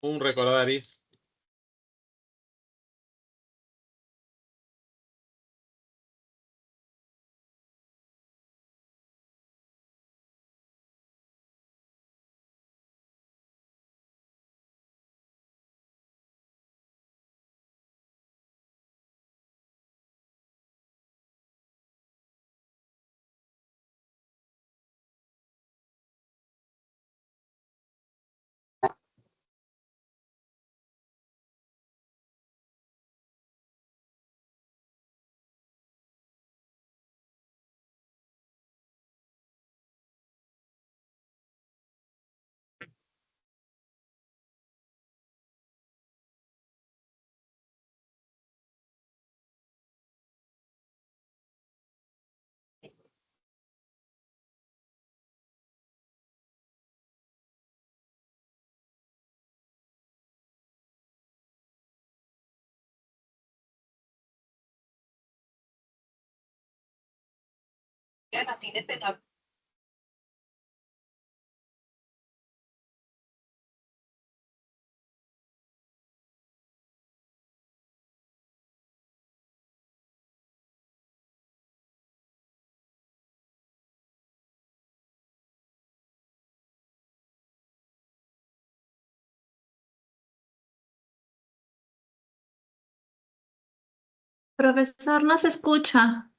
Un recordaris. Profesor, no se escucha.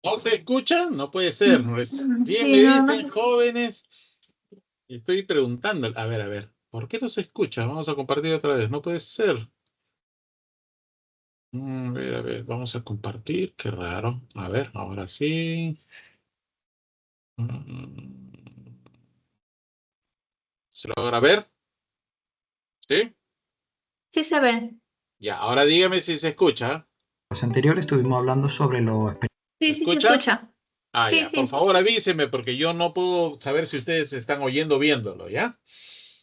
¿No se escucha? No puede ser. Bien me Sí, no, dicen, no. jóvenes. Y estoy preguntando. A ver. ¿Por qué no se escucha? Vamos a compartir otra vez. No puede ser. A ver. Vamos a compartir. Qué raro. A ver, ahora sí. Mm, ¿Se logra ver? ¿Sí? Sí se ve. Ya, ahora dígame si se escucha. Anteriores estuvimos hablando sobre los ¿Se Sí, sí se escucha? escucha. Ah, Sí, ya. Por sí. favor, avíseme porque yo no puedo saber si ustedes están oyendo o viéndolo, ¿ya?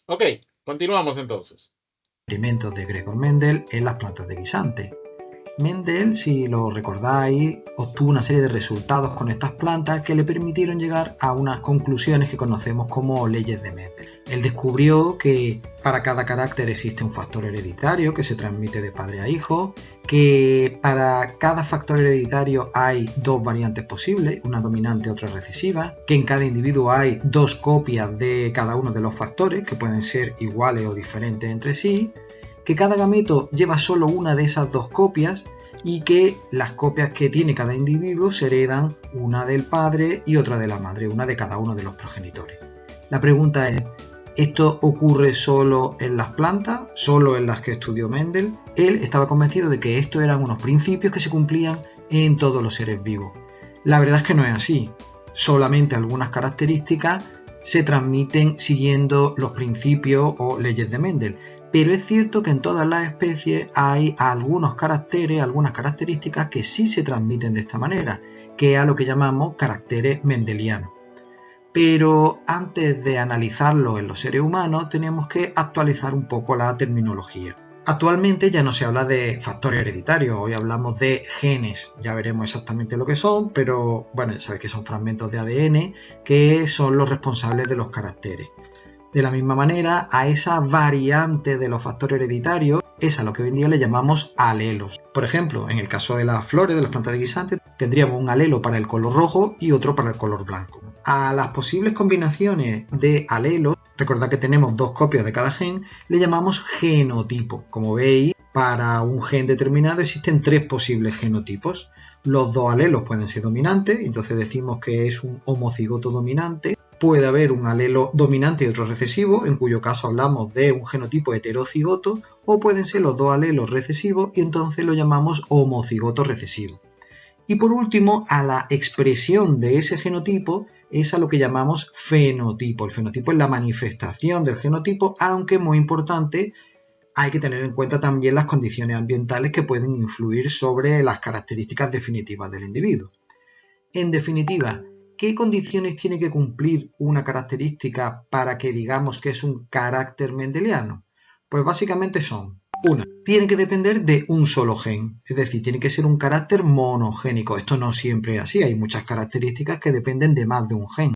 Ok, continuamos entonces. experimentos de Gregor Mendel en las plantas de guisante. Mendel, si lo recordáis, obtuvo una serie de resultados con estas plantas que le permitieron llegar a unas conclusiones que conocemos como leyes de Mendel. Él descubrió que para cada carácter existe un factor hereditario que se transmite de padre a hijo, que para cada factor hereditario hay dos variantes posibles, una dominante y otra recesiva, que en cada individuo hay dos copias de cada uno de los factores que pueden ser iguales o diferentes entre sí, que cada gameto lleva solo una de esas dos copias y que las copias que tiene cada individuo se heredan una del padre y otra de la madre, una de cada uno de los progenitores. La pregunta es, ¿esto ocurre solo en las plantas, solo en las que estudió Mendel? Él estaba convencido de que estos eran unos principios que se cumplían en todos los seres vivos. La verdad es que no es así. Solamente algunas características se transmiten siguiendo los principios o leyes de Mendel, pero es cierto que en todas las especies hay algunos caracteres, algunas características que sí se transmiten de esta manera, que es a lo que llamamos caracteres mendelianos. Pero antes de analizarlo en los seres humanos tenemos que actualizar un poco la terminología. Actualmente ya no se habla de factores hereditarios, hoy hablamos de genes, ya veremos exactamente lo que son, pero bueno, ya sabéis que son fragmentos de ADN que son los responsables de los caracteres. De la misma manera, a esa variante de los factores hereditarios es a lo que hoy en día le llamamos alelos. Por ejemplo, en el caso de las flores, de las plantas de guisante, tendríamos un alelo para el color rojo y otro para el color blanco. A las posibles combinaciones de alelos, recordad que tenemos dos copias de cada gen, le llamamos genotipo. Como veis, para un gen determinado existen tres posibles genotipos. Los dos alelos pueden ser dominantes, entonces decimos que es un homocigoto dominante. Puede haber un alelo dominante y otro recesivo, en cuyo caso hablamos de un genotipo heterocigoto, o pueden ser los dos alelos recesivos y entonces lo llamamos homocigoto recesivo. Y por último, a la expresión de ese genotipo es a lo que llamamos fenotipo. El fenotipo es la manifestación del genotipo, aunque muy importante, hay que tener en cuenta también las condiciones ambientales que pueden influir sobre las características definitivas del individuo. En definitiva, ¿qué condiciones tiene que cumplir una característica para que digamos que es un carácter mendeliano? Pues básicamente son: una, tiene que depender de un solo gen, es decir, tiene que ser un carácter monogénico. Esto no siempre es así, hay muchas características que dependen de más de un gen.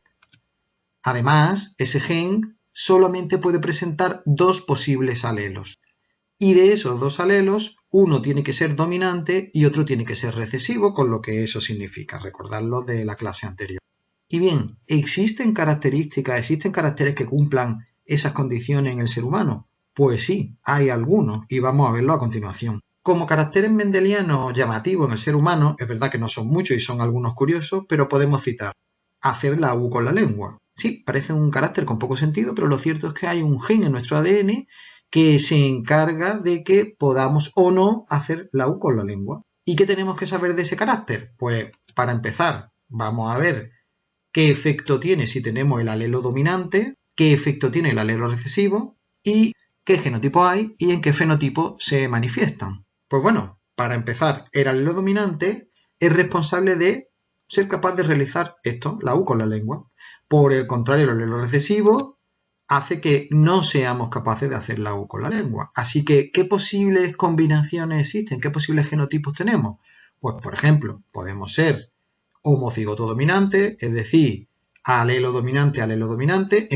Además, ese gen solamente puede presentar dos posibles alelos. Y de esos dos alelos, uno tiene que ser dominante y otro tiene que ser recesivo, con lo que eso significa, recordadlo de la clase anterior. Y bien, ¿existen características, existen caracteres que cumplan esas condiciones en el ser humano? Pues sí, hay algunos y vamos a verlo a continuación. Como caracteres mendelianos llamativos en el ser humano, es verdad que no son muchos y son algunos curiosos, pero podemos citar hacer la U con la lengua. Sí, parece un carácter con poco sentido, pero lo cierto es que hay un gen en nuestro ADN que se encarga de que podamos o no hacer la U con la lengua. ¿Y qué tenemos que saber de ese carácter? Pues para empezar, vamos a ver qué efecto tiene si tenemos el alelo dominante, qué efecto tiene el alelo recesivo y qué genotipo hay y en qué fenotipo se manifiestan. Pues bueno, para empezar, el alelo dominante es responsable de ser capaz de realizar esto, la U con la lengua. Por el contrario, el alelo recesivo hace que no seamos capaces de hacer la U con la lengua. Así que, ¿qué posibles combinaciones existen? ¿Qué posibles genotipos tenemos? Pues, por ejemplo, podemos ser homocigoto dominante, es decir, alelo dominante,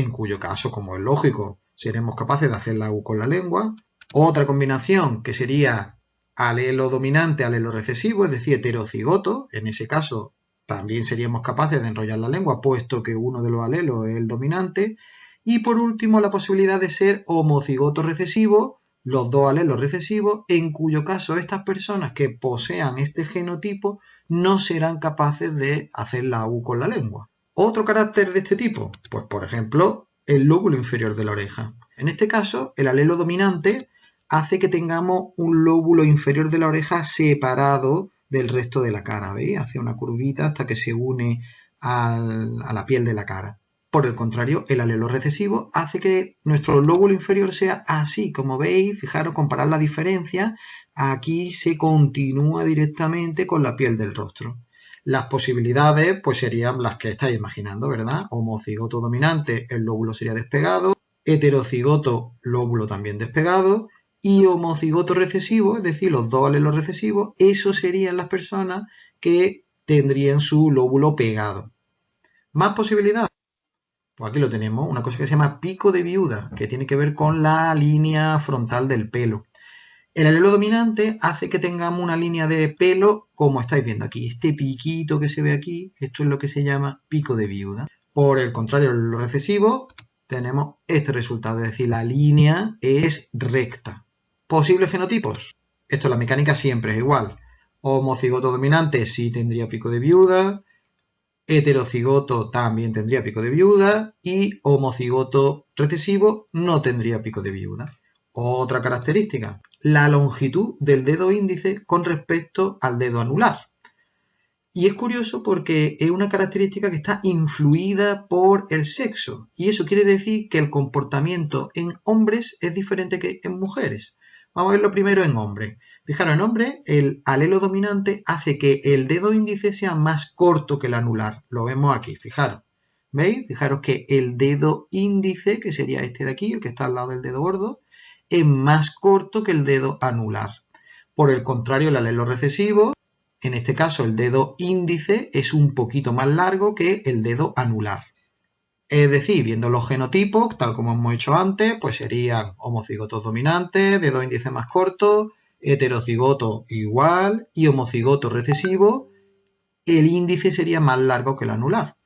en cuyo caso, como es lógico, seremos capaces de hacer la U con la lengua. Otra combinación que sería alelo dominante, alelo recesivo, es decir, heterocigoto, en ese caso también seríamos capaces de enrollar la lengua, puesto que uno de los alelos es el dominante. Y por último, la posibilidad de ser homocigoto recesivo, los dos alelos recesivos, en cuyo caso estas personas que posean este genotipo no serán capaces de hacer la U con la lengua. ¿Otro carácter de este tipo? Pues por ejemplo, el lóbulo inferior de la oreja. En este caso, el alelo dominante hace que tengamos un lóbulo inferior de la oreja separado del resto de la cara, ¿veis? Hace una curvita hasta que se une a la piel de la cara. Por el contrario, el alelo recesivo hace que nuestro lóbulo inferior sea así, como veis, fijaros, comparad la diferencia, aquí se continúa directamente con la piel del rostro. Las posibilidades pues serían las que estáis imaginando, ¿verdad? Homocigoto dominante, el lóbulo sería despegado, heterocigoto, lóbulo también despegado, y homocigoto recesivo, es decir, los dos alelos recesivos, esos serían las personas que tendrían su lóbulo pegado. ¿Más posibilidades? Pues aquí lo tenemos, una cosa que se llama pico de viuda, que tiene que ver con la línea frontal del pelo. El alelo dominante hace que tengamos una línea de pelo, como estáis viendo aquí. Este piquito que se ve aquí, esto es lo que se llama pico de viuda. Por el contrario, el alelo recesivo, tenemos este resultado, es decir, la línea es recta. ¿Posibles genotipos? Esto en la mecánica siempre es igual. Homocigoto dominante sí tendría pico de viuda, heterocigoto también tendría pico de viuda y homocigoto recesivo no tendría pico de viuda. Otra característica, la longitud del dedo índice con respecto al dedo anular. Y es curioso porque es una característica que está influida por el sexo. Y eso quiere decir que el comportamiento en hombres es diferente que en mujeres. Vamos a verlo primero en hombres. Fijaros, en hombres el alelo dominante hace que el dedo índice sea más corto que el anular. Lo vemos aquí, fijaros. ¿Veis? Fijaros que el dedo índice, que sería este de aquí, el que está al lado del dedo gordo, es más corto que el dedo anular. Por el contrario, el alelo recesivo, en este caso el dedo índice, es un poquito más largo que el dedo anular. Es decir, viendo los genotipos, tal como hemos hecho antes, pues serían homocigotos dominantes, dedo índice más corto, heterocigoto igual y homocigoto recesivo, el índice sería más largo que el anular.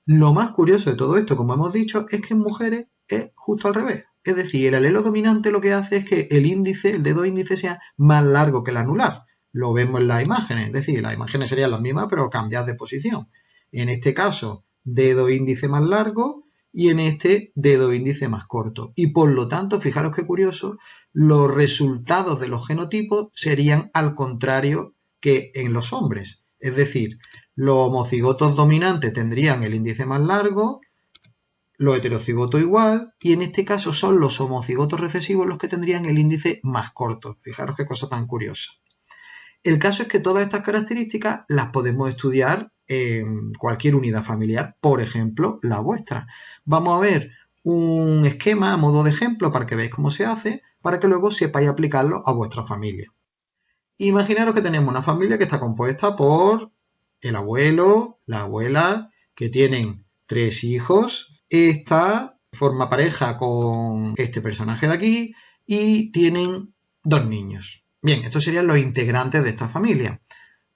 Lo más curioso de todo esto, como hemos dicho, es que en mujeres es justo al revés. Es decir, el alelo dominante lo que hace es que el índice, el dedo índice, sea más largo que el anular. Lo vemos en las imágenes, es decir, las imágenes serían las mismas, pero cambiadas de posición. En este caso, dedo índice más largo y en este, dedo índice más corto. Y por lo tanto, fijaros qué curioso, los resultados de los genotipos serían al contrario que en los hombres. Es decir, los homocigotos dominantes tendrían el índice más largo, los heterocigotos igual, y en este caso son los homocigotos recesivos los que tendrían el índice más corto. Fijaros qué cosa tan curiosa. El caso es que todas estas características las podemos estudiar en cualquier unidad familiar, por ejemplo, la vuestra. Vamos a ver un esquema a modo de ejemplo para que veáis cómo se hace, para que luego sepáis aplicarlo a vuestra familia. Imaginaros que tenemos una familia que está compuesta por el abuelo, la abuela, que tienen 3 hijos. Esta forma pareja con este personaje de aquí y tienen 2 niños. Bien, estos serían los integrantes de esta familia.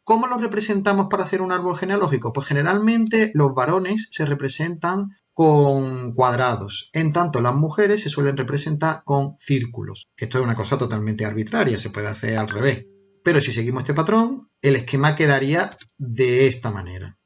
¿Cómo los representamos para hacer un árbol genealógico? Pues generalmente los varones se representan con cuadrados, en tanto las mujeres se suelen representar con círculos. Esto es una cosa totalmente arbitraria, se puede hacer al revés. Pero si seguimos este patrón, el esquema quedaría de esta manera.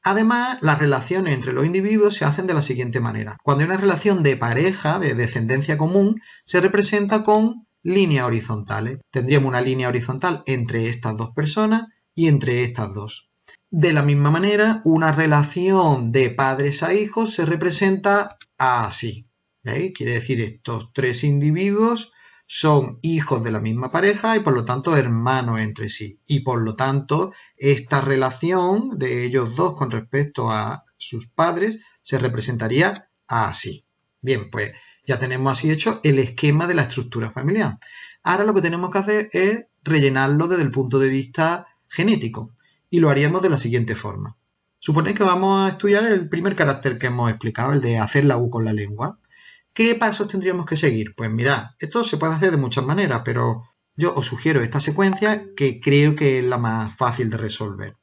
Además, las relaciones entre los individuos se hacen de la siguiente manera. Cuando hay una relación de pareja, de descendencia común, se representa con líneas horizontales. Tendríamos una línea horizontal entre estas dos personas y entre estas dos. De la misma manera, una relación de padres a hijos se representa así. ¿Veis? Quiere decir, estos 3 individuos son hijos de la misma pareja y por lo tanto hermanos entre sí. Y por lo tanto, esta relación de ellos dos con respecto a sus padres se representaría así. Bien, pues ya tenemos así hecho el esquema de la estructura familiar. Ahora lo que tenemos que hacer es rellenarlo desde el punto de vista genético y lo haríamos de la siguiente forma. Suponéis que vamos a estudiar el primer carácter que hemos explicado, el de hacer la U con la lengua. ¿Qué pasos tendríamos que seguir? Pues mirad, esto se puede hacer de muchas maneras, pero yo os sugiero esta secuencia que creo que es la más fácil de resolver.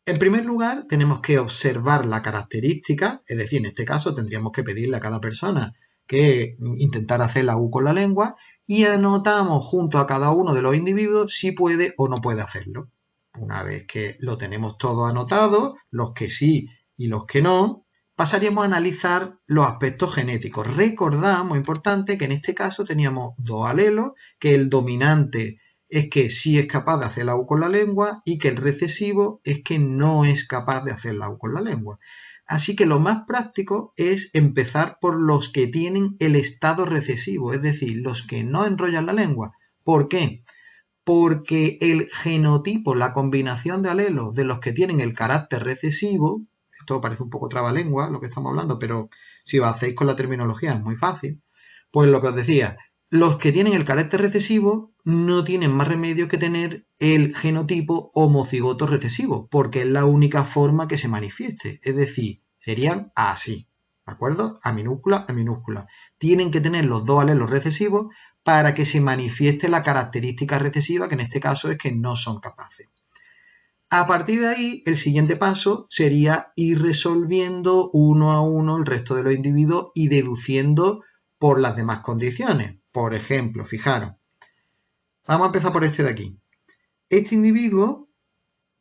En primer lugar, tenemos que observar la característica, es decir, en este caso tendríamos que pedirle a cada persona que intentara hacer la U con la lengua y anotamos junto a cada uno de los individuos si puede o no puede hacerlo. Una vez que lo tenemos todo anotado, los que sí y los que no, pasaríamos a analizar los aspectos genéticos. Recordad, muy importante, que en este caso teníamos 2 alelos, que el dominante es que sí es capaz de hacer la U con la lengua y que el recesivo es que no es capaz de hacer la U con la lengua. Así que lo más práctico es empezar por los que tienen el estado recesivo, es decir, los que no enrollan la lengua. ¿Por qué? Porque el genotipo, la combinación de alelos de los que tienen el carácter recesivo, esto parece un poco trabalengua lo que estamos hablando, pero si os hacéis con la terminología es muy fácil, pues lo que os decía, los que tienen el carácter recesivo no tienen más remedio que tener el genotipo homocigoto recesivo, porque es la única forma que se manifieste, es decir, serían así, ¿de acuerdo? A minúscula, a minúscula. Tienen que tener los 2 alelos recesivos para que se manifieste la característica recesiva, que en este caso es que no son capaces. A partir de ahí, el siguiente paso sería ir resolviendo uno a uno el resto de los individuos y deduciendo por las demás condiciones. Por ejemplo, fijaros, vamos a empezar por este de aquí. Este individuo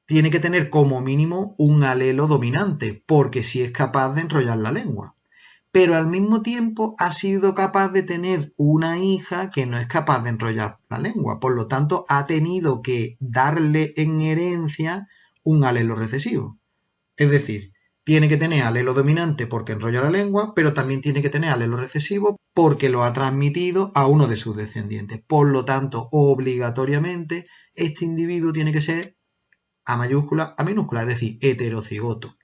tiene que tener como mínimo un alelo dominante, porque sí es capaz de enrollar la lengua. Pero al mismo tiempo ha sido capaz de tener una hija que no es capaz de enrollar la lengua. Por lo tanto, ha tenido que darle en herencia un alelo recesivo. Es decir, tiene que tener alelo dominante porque enrolla la lengua, pero también tiene que tener alelo recesivo porque lo ha transmitido a uno de sus descendientes. Por lo tanto, obligatoriamente, este individuo tiene que ser A mayúscula, A minúscula, es decir, heterocigoto.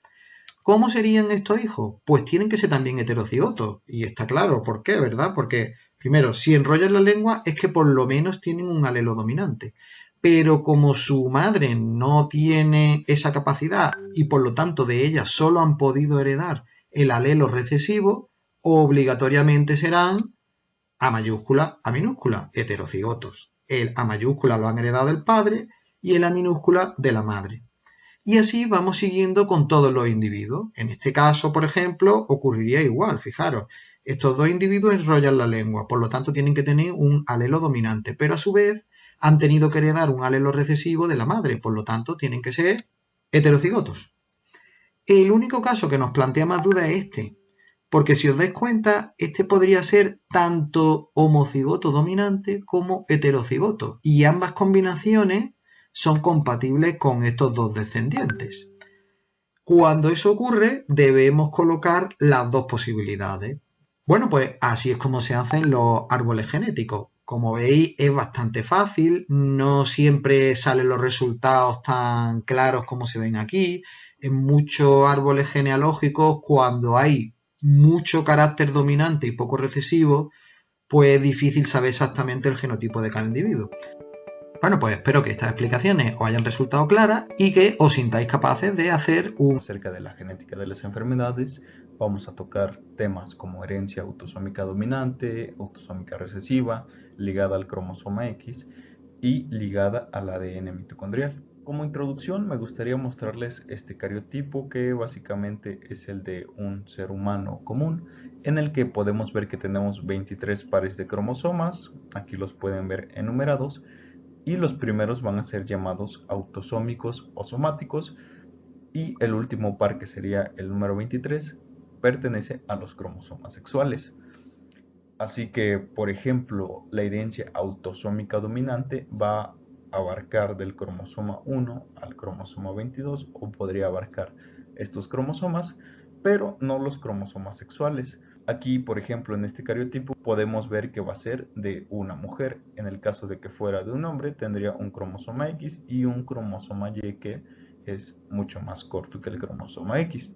¿Cómo serían estos hijos? Pues tienen que ser también heterocigotos. Y está claro, ¿por qué? ¿Verdad? Porque, primero, si enrollan la lengua es que por lo menos tienen un alelo dominante. Pero como su madre no tiene esa capacidad y por lo tanto de ella solo han podido heredar el alelo recesivo, obligatoriamente serán A mayúscula, A minúscula, heterocigotos. El A mayúscula lo han heredado del padre y el A minúscula de la madre. Y así vamos siguiendo con todos los individuos. En este caso, por ejemplo, ocurriría igual, fijaros. Estos 2 individuos enrollan la lengua, por lo tanto tienen que tener un alelo dominante, pero a su vez han tenido que heredar un alelo recesivo de la madre, por lo tanto tienen que ser heterocigotos. El único caso que nos plantea más duda es este, porque si os dais cuenta, este podría ser tanto homocigoto dominante como heterocigoto, y ambas combinaciones son compatibles con estos 2 descendientes. Cuando eso ocurre, debemos colocar las 2 posibilidades. Bueno, pues así es como se hacen los árboles genéticos. Como veis, es bastante fácil, no siempre salen los resultados tan claros como se ven aquí. En muchos árboles genealógicos, cuando hay mucho carácter dominante y poco recesivo, pues es difícil saber exactamente el genotipo de cada individuo. Bueno, pues espero que estas explicaciones os hayan resultado claras y que os sintáis capaces de hacer acerca de la genética de las enfermedades Vamos a tocar temas como herencia autosómica dominante, autosómica recesiva, ligada al cromosoma X y ligada al ADN mitocondrial. Como introducción me gustaría mostrarles este cariotipo, que básicamente es el de un ser humano común, en el que podemos ver que tenemos 23 pares de cromosomas, aquí los pueden ver enumerados, y los primeros van a ser llamados autosómicos o somáticos, y el último par, que sería el número 23, pertenece a los cromosomas sexuales. Así que, por ejemplo, la herencia autosómica dominante va a abarcar del cromosoma 1 al cromosoma 22, o podría abarcar estos cromosomas, pero no los cromosomas sexuales. Aquí, por ejemplo, en este cariotipo podemos ver que va a ser de una mujer. En el caso de que fuera de un hombre, tendría un cromosoma X y un cromosoma Y, que es mucho más corto que el cromosoma X.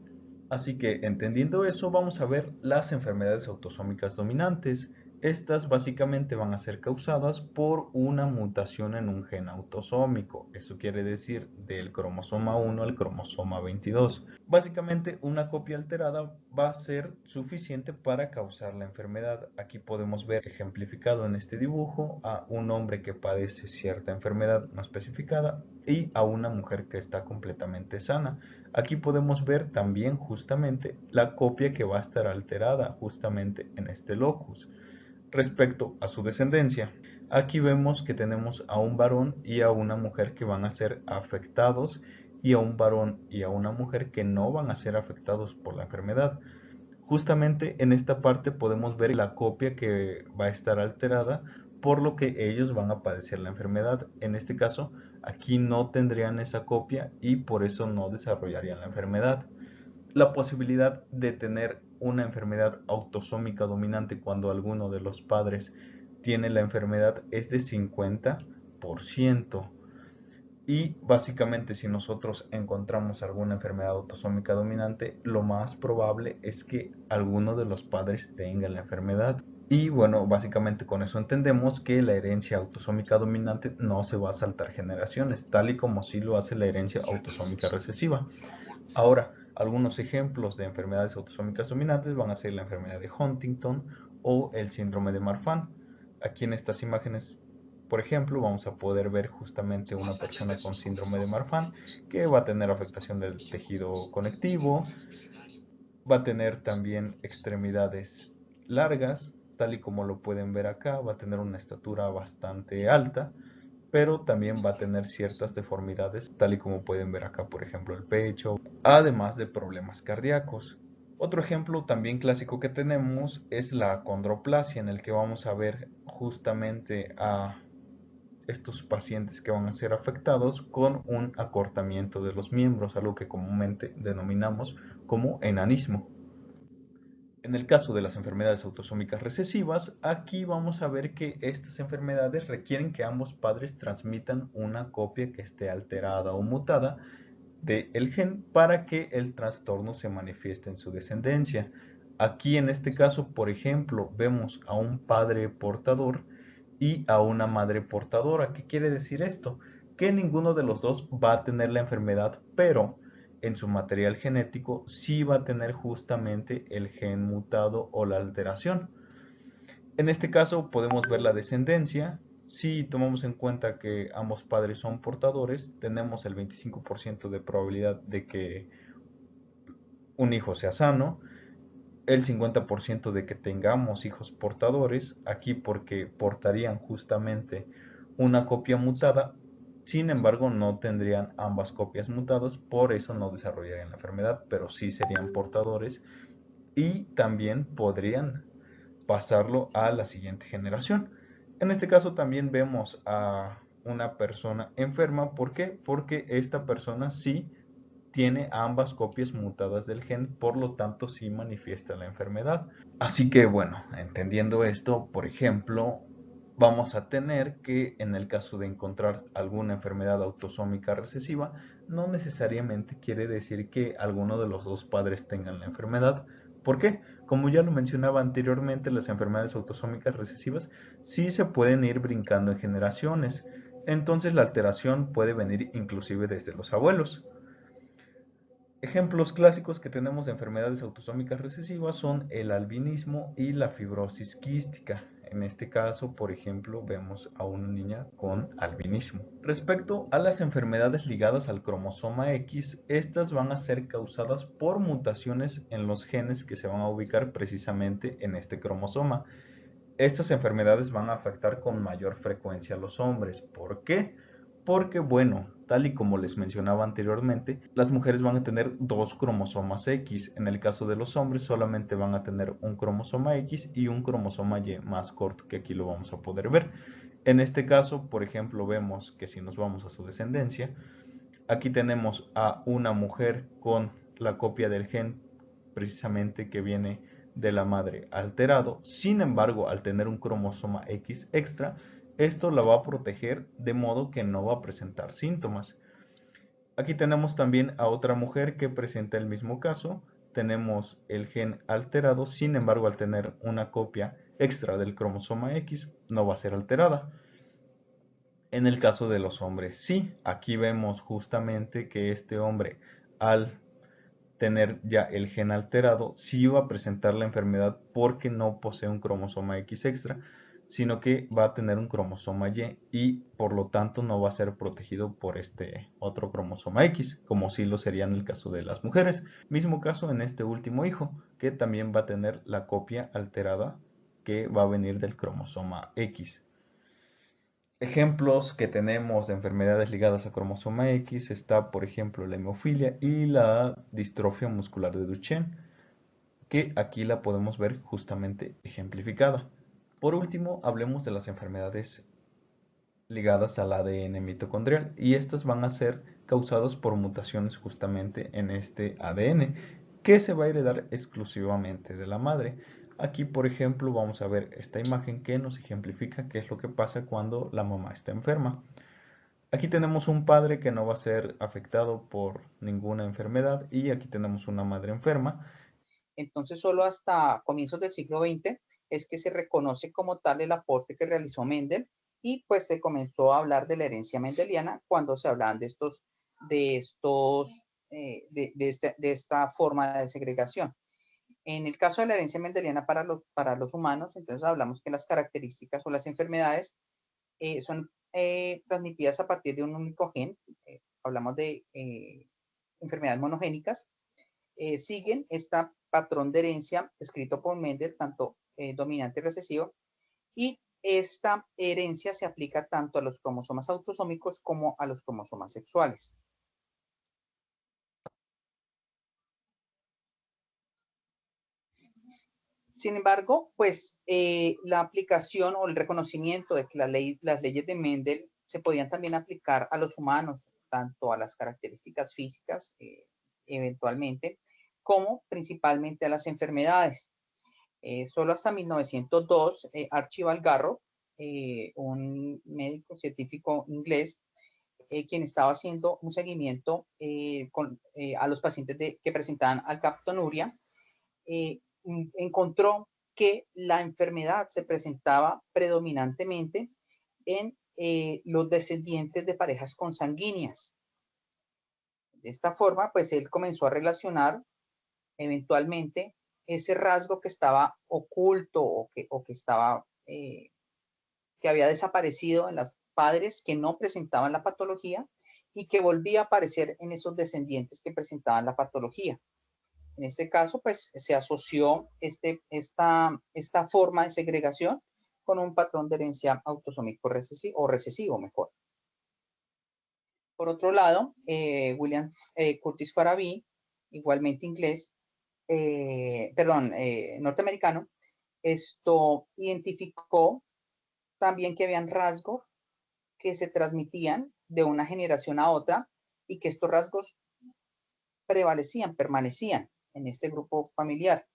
Así que, entendiendo eso, vamos a ver las enfermedades autosómicas dominantes. Estas básicamente van a ser causadas por una mutación en un gen autosómico. Eso quiere decir del cromosoma 1 al cromosoma 22. Básicamente, una copia alterada va a ser suficiente para causar la enfermedad. Aquí podemos ver ejemplificado en este dibujo a un hombre que padece cierta enfermedad no especificada y a una mujer que está completamente sana. Aquí podemos ver también justamente la copia que va a estar alterada justamente en este locus. Respecto a su descendencia, aquí vemos que tenemos a un varón y a una mujer que van a ser afectados, y a un varón y a una mujer que no van a ser afectados por la enfermedad. Justamente en esta parte podemos ver la copia que va a estar alterada, por lo que ellos van a padecer la enfermedad. En este caso, aquí no tendrían esa copia y por eso no desarrollarían la enfermedad. La posibilidad de tener una enfermedad autosómica dominante cuando alguno de los padres tiene la enfermedad es de 50%. Y básicamente, si nosotros encontramos alguna enfermedad autosómica dominante, lo más probable es que alguno de los padres tenga la enfermedad. Y bueno, básicamente con eso entendemos que la herencia autosómica dominante no se va a saltar generaciones, tal y como sí lo hace la herencia autosómica recesiva. Ahora, algunos ejemplos de enfermedades autosómicas dominantes van a ser la enfermedad de Huntington o el síndrome de Marfan. Aquí en estas imágenes, por ejemplo, vamos a poder ver justamente una persona con síndrome de Marfan que va a tener afectación del tejido conectivo, va a tener también extremidades largas, tal y como lo pueden ver acá, va a tener una estatura bastante alta, pero también va a tener ciertas deformidades, tal y como pueden ver acá, por ejemplo, el pecho, además de problemas cardíacos. Otro ejemplo también clásico que tenemos es la acondroplasia, en el que vamos a ver justamente a estos pacientes que van a ser afectados con un acortamiento de los miembros, algo que comúnmente denominamos como enanismo. En el caso de las enfermedades autosómicas recesivas, aquí vamos a ver que estas enfermedades requieren que ambos padres transmitan una copia que esté alterada o mutada del gen para que el trastorno se manifieste en su descendencia. Aquí en este caso, por ejemplo, vemos a un padre portador y a una madre portadora. ¿Qué quiere decir esto? Que ninguno de los dos va a tener la enfermedad, pero en su material genético sí va a tener justamente el gen mutado o la alteración. En este caso podemos ver la descendencia. Si tomamos en cuenta que ambos padres son portadores, tenemos el 25% de probabilidad de que un hijo sea sano, el 50% de que tengamos hijos portadores, aquí porque portarían justamente una copia mutada. Sin embargo, no tendrían ambas copias mutadas, por eso no desarrollarían la enfermedad, pero sí serían portadores y también podrían pasarlo a la siguiente generación. En este caso también vemos a una persona enferma. ¿Por qué? Porque esta persona sí tiene ambas copias mutadas del gen, por lo tanto sí manifiesta la enfermedad. Así que bueno, entendiendo esto, por ejemplo, vamos a tener que en el caso de encontrar alguna enfermedad autosómica recesiva, no necesariamente quiere decir que alguno de los dos padres tengan la enfermedad. ¿Por qué? Como ya lo mencionaba anteriormente, las enfermedades autosómicas recesivas sí se pueden ir brincando en generaciones. Entonces la alteración puede venir inclusive desde los abuelos. Ejemplos clásicos que tenemos de enfermedades autosómicas recesivas son el albinismo y la fibrosis quística. En este caso, por ejemplo, vemos a una niña con albinismo. Respecto a las enfermedades ligadas al cromosoma X, estas van a ser causadas por mutaciones en los genes que se van a ubicar precisamente en este cromosoma. Estas enfermedades van a afectar con mayor frecuencia a los hombres. ¿Por qué? Porque, bueno, tal y como les mencionaba anteriormente, las mujeres van a tener dos cromosomas X. En el caso de los hombres solamente van a tener un cromosoma X y un cromosoma Y más corto, que aquí lo vamos a poder ver. En este caso, por ejemplo, vemos que si nos vamos a su descendencia, aquí tenemos a una mujer con la copia del gen precisamente que viene de la madre alterado. Sin embargo, al tener un cromosoma X extra, esto la va a proteger de modo que no va a presentar síntomas. Aquí tenemos también a otra mujer que presenta el mismo caso. Tenemos el gen alterado, sin embargo, al tener una copia extra del cromosoma X, no va a ser alterada. En el caso de los hombres, sí. Aquí vemos justamente que este hombre, al tener ya el gen alterado, sí va a presentar la enfermedad porque no posee un cromosoma X extra, sino que va a tener un cromosoma y por lo tanto no va a ser protegido por este otro cromosoma X, como sí lo sería en el caso de las mujeres. Mismo caso en este último hijo, que también va a tener la copia alterada que va a venir del cromosoma X. Ejemplos que tenemos de enfermedades ligadas a cromosoma X está, por ejemplo, la hemofilia y la distrofia muscular de Duchenne, que aquí la podemos ver justamente ejemplificada. Por último, hablemos de las enfermedades ligadas al ADN mitocondrial, y estas van a ser causadas por mutaciones justamente en este ADN que se va a heredar exclusivamente de la madre. Aquí, por ejemplo, vamos a ver esta imagen que nos ejemplifica qué es lo que pasa cuando la mamá está enferma. Aquí tenemos un padre que no va a ser afectado por ninguna enfermedad y aquí tenemos una madre enferma. Entonces, solo hasta comienzos del siglo XX es que se reconoce como tal el aporte que realizó Mendel, y pues se comenzó a hablar de la herencia mendeliana cuando se hablaban de esta forma de segregación. En el caso de la herencia mendeliana para los humanos, entonces hablamos que las características o las enfermedades son transmitidas a partir de un único gen. Hablamos de enfermedades monogénicas. Siguen este patrón de herencia escrito por Mendel, tanto dominante y recesivo, y esta herencia se aplica tanto a los cromosomas autosómicos como a los cromosomas sexuales. Sin embargo, pues la aplicación o el reconocimiento de que las leyes de Mendel se podían también aplicar a los humanos, tanto a las características físicas, eventualmente, como principalmente a las enfermedades. Solo hasta 1902, Archibald Garrod, un médico científico inglés, quien estaba haciendo un seguimiento a los pacientes que presentaban alcaptonuria, encontró que la enfermedad se presentaba predominantemente en los descendientes de parejas consanguíneas. De esta forma, pues él comenzó a relacionar eventualmente ese rasgo que estaba oculto o que estaba, que había desaparecido en los padres que no presentaban la patología y que volvía a aparecer en esos descendientes que presentaban la patología. En este caso, pues se asoció esta forma de segregación con un patrón de herencia autosómico recesivo, o recesivo mejor. Por otro lado, William Curtis Farabee, igualmente inglés, norteamericano, identificó también que habían rasgos que se transmitían de una generación a otra y que estos rasgos permanecían en este grupo familiar.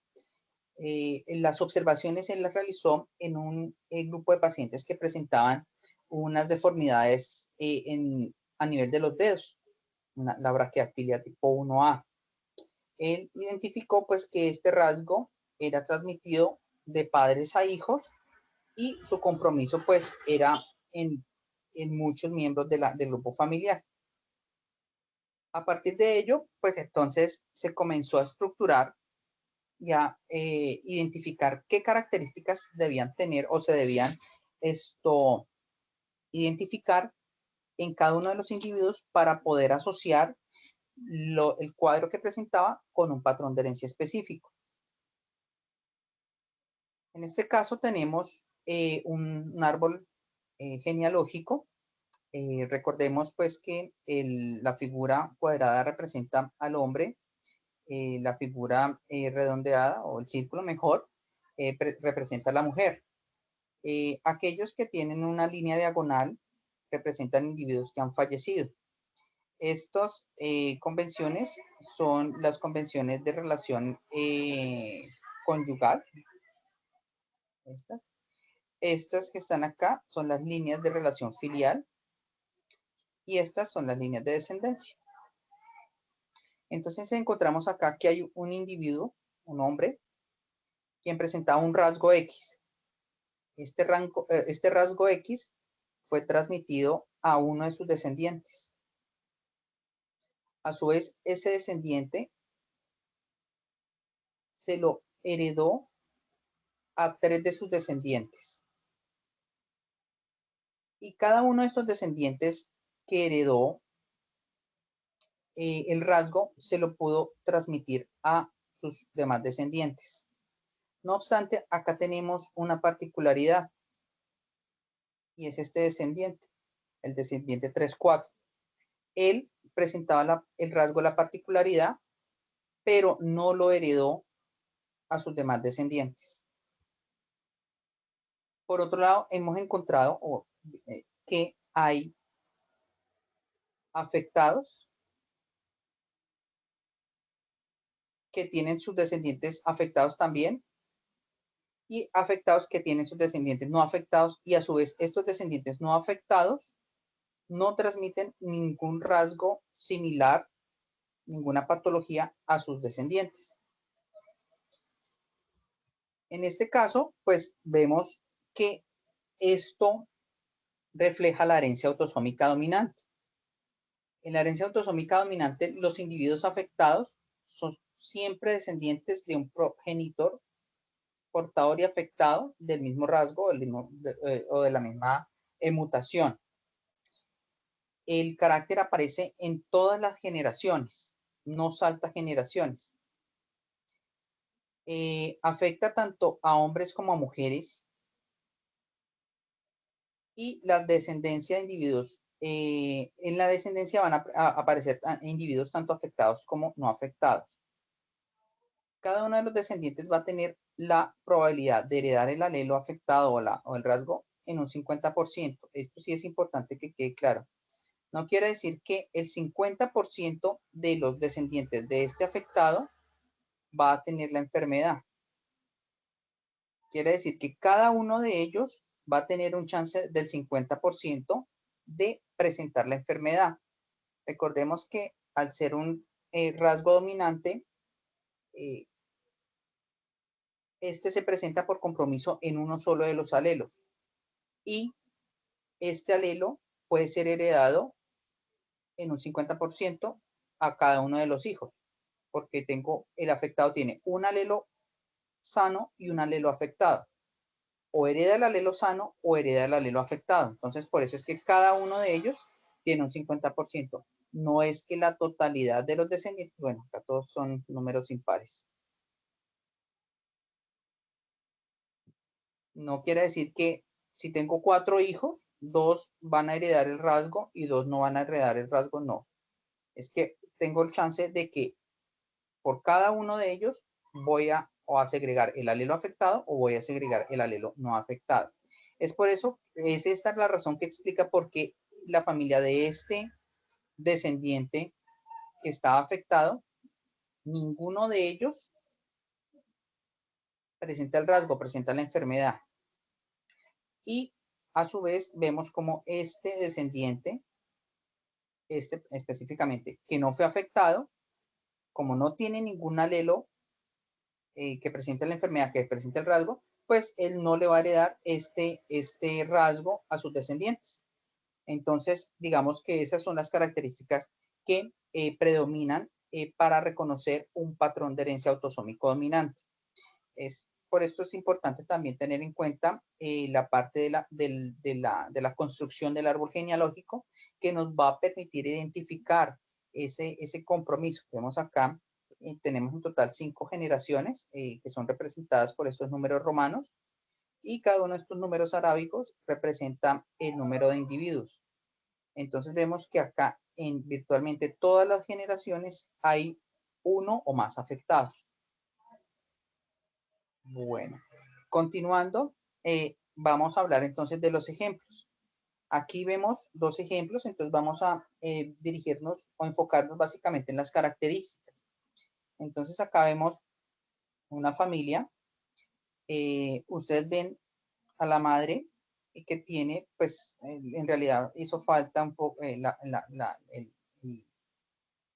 Las observaciones él las realizó en un grupo de pacientes que presentaban unas deformidades a nivel de los dedos, la braquiactilia tipo 1A. Él identificó pues que este rasgo era transmitido de padres a hijos y su compromiso pues era en muchos miembros del grupo familiar. A partir de ello, pues entonces se comenzó a estructurar y a identificar qué características debían tener o se debían identificar en cada uno de los individuos para poder asociar el cuadro que presentaba con un patrón de herencia específico. En este caso tenemos un árbol genealógico. Recordemos pues que la figura cuadrada representa al hombre, la figura redondeada o el círculo mejor representa a la mujer. Aquellos que tienen una línea diagonal representan individuos que han fallecido. Estas convenciones son las convenciones de relación conyugal. Estas que están acá son las líneas de relación filial y estas son las líneas de descendencia. Entonces encontramos acá que hay un individuo, un hombre, quien presentaba un rasgo X. Este rasgo X fue transmitido a uno de sus descendientes. A su vez, ese descendiente se lo heredó a 3 de sus descendientes. Y cada uno de estos descendientes que heredó el rasgo se lo pudo transmitir a sus demás descendientes. No obstante, acá tenemos una particularidad y es este descendiente, el descendiente 3-4. Él presentaba el rasgo, la particularidad, pero no lo heredó a sus demás descendientes. Por otro lado, hemos encontrado que hay afectados que tienen sus descendientes afectados también y afectados que tienen sus descendientes no afectados, y a su vez estos descendientes no afectados no transmiten ningún rasgo similar, ninguna patología a sus descendientes. En este caso, pues vemos que esto refleja la herencia autosómica dominante. En la herencia autosómica dominante, los individuos afectados son siempre descendientes de un progenitor portador y afectado del mismo rasgo o de la misma mutación. El carácter aparece en todas las generaciones, no salta generaciones. Afecta tanto a hombres como a mujeres, y la descendencia de individuos, en la descendencia van a aparecer individuos tanto afectados como no afectados. Cada uno de los descendientes va a tener la probabilidad de heredar el alelo afectado o el rasgo en un 50%. Esto sí es importante que quede claro. No quiere decir que el 50% de los descendientes de este afectado va a tener la enfermedad. Quiere decir que cada uno de ellos va a tener un chance del 50% de presentar la enfermedad. Recordemos que al ser un rasgo dominante, este se presenta por compromiso en uno solo de los alelos. Y este alelo puede ser heredado en un 50% a cada uno de los hijos, porque el afectado tiene un alelo sano y un alelo afectado. O hereda el alelo sano o hereda el alelo afectado. Entonces, por eso es que cada uno de ellos tiene un 50%. No es que la totalidad de los descendientes, bueno, acá todos son números impares. No quiere decir que si tengo 4 hijos, 2 van a heredar el rasgo y 2 no van a heredar el rasgo, no. Es que tengo el chance de que por cada uno de ellos voy a segregar el alelo afectado o voy a segregar el alelo no afectado. Es por eso, es esta la razón que explica por qué la familia de este descendiente que estaba afectado, ninguno de ellos presenta el rasgo, presenta la enfermedad. Y a su vez vemos como este descendiente, específicamente, que no fue afectado, como no tiene ningún alelo que presente la enfermedad, que presente el rasgo, pues él no le va a heredar este rasgo a sus descendientes. Entonces, digamos que esas son las características que predominan para reconocer un patrón de herencia autosómico dominante. Por esto es importante también tener en cuenta la parte de la construcción del árbol genealógico, que nos va a permitir identificar ese compromiso. Vemos acá, tenemos en total 5 generaciones que son representadas por estos números romanos, y cada uno de estos números arábicos representa el número de individuos. Entonces vemos que acá en virtualmente todas las generaciones hay uno o más afectados. Bueno, continuando, vamos a hablar entonces de los ejemplos. Aquí vemos 2 ejemplos, entonces vamos a dirigirnos o enfocarnos básicamente en las características. Entonces acá vemos una familia. Ustedes ven a la madre que tiene, pues en realidad hizo falta un poco el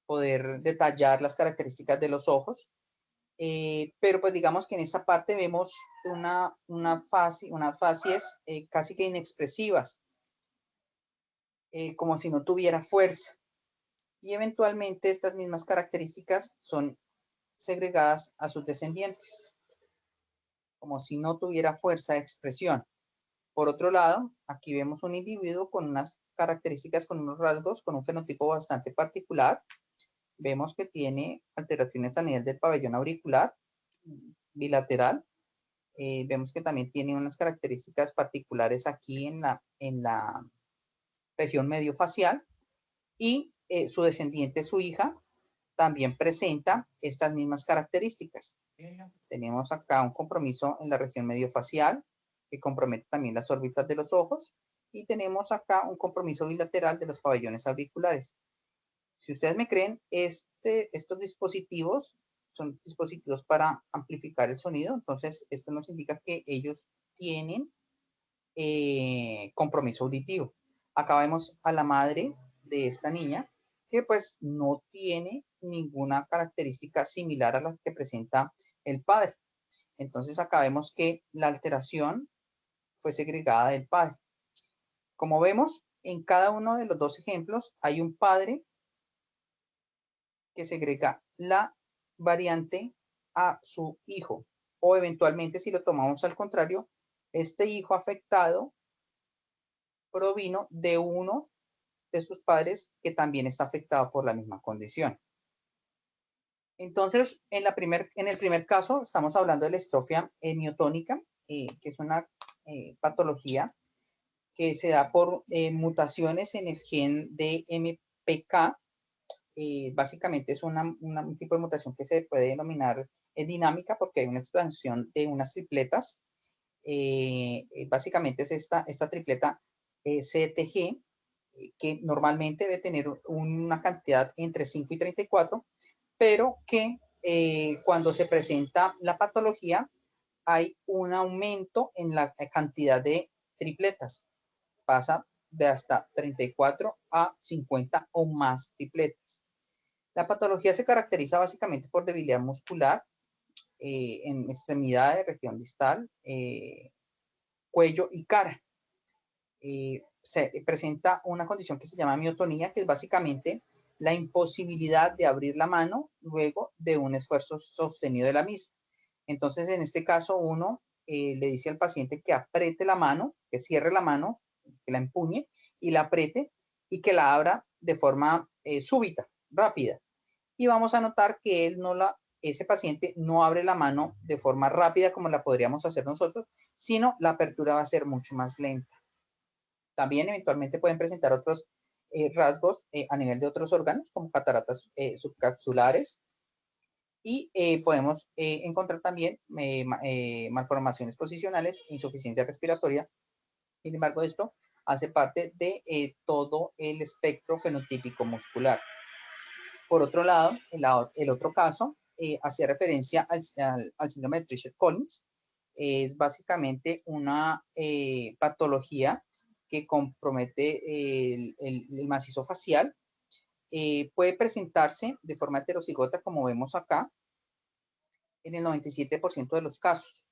poder detallar las características de los ojos. Pero pues digamos que en esa parte vemos unas facies casi que inexpresivas, como si no tuviera fuerza. Y eventualmente estas mismas características son segregadas a sus descendientes, como si no tuviera fuerza de expresión. Por otro lado, aquí vemos un individuo con unas características, con unos rasgos, con un fenotipo bastante particular. Vemos que tiene alteraciones a nivel del pabellón auricular bilateral. Vemos que también tiene unas características particulares aquí en la región mediofacial, y su descendiente, su hija, también presenta estas mismas características. Tenemos acá un compromiso en la región mediofacial que compromete también las órbitas de los ojos, y tenemos acá un compromiso bilateral de los pabellones auriculares. Si ustedes me creen, estos dispositivos son dispositivos para amplificar el sonido, entonces esto nos indica que ellos tienen compromiso auditivo. Acá vemos a la madre de esta niña, que pues no tiene ninguna característica similar a la que presenta el padre. Entonces acá vemos que la alteración fue segregada del padre. Como vemos, en cada uno de los 2 ejemplos hay un padre que segrega la variante a su hijo, o eventualmente, si lo tomamos al contrario, este hijo afectado provino de uno de sus padres que también está afectado por la misma condición. Entonces, en el primer caso estamos hablando de la distrofia miotónica, que es una patología que se da por mutaciones en el gen de MPK. Básicamente es un tipo de mutación que se puede denominar dinámica, porque hay una expansión de unas tripletas. Básicamente es esta tripleta CTG, que normalmente debe tener una cantidad entre 5 y 34, pero que cuando se presenta la patología hay un aumento en la cantidad de tripletas. Pasa de hasta 34 a 50 o más tripletas. La patología se caracteriza básicamente por debilidad muscular en extremidades, región distal, cuello y cara. Se presenta una condición que se llama miotonía, que es básicamente la imposibilidad de abrir la mano luego de un esfuerzo sostenido de la misma. Entonces, en este caso, uno le dice al paciente que apriete la mano, que cierre la mano, que la empuñe y la apriete, y que la abra de forma súbita, rápida. Y vamos a notar que ese paciente no abre la mano de forma rápida como la podríamos hacer nosotros, sino la apertura va a ser mucho más lenta. También eventualmente pueden presentar otros rasgos a nivel de otros órganos, como cataratas subcapsulares, y podemos encontrar también malformaciones posicionales, insuficiencia respiratoria. Sin embargo, esto hace parte de todo el espectro fenotípico muscular. Por otro lado, el otro caso hacía referencia al síndrome de Treacher-Collins. Es básicamente una patología que compromete el macizo facial. Puede presentarse de forma heterocigota, como vemos acá, en el 97% de los casos.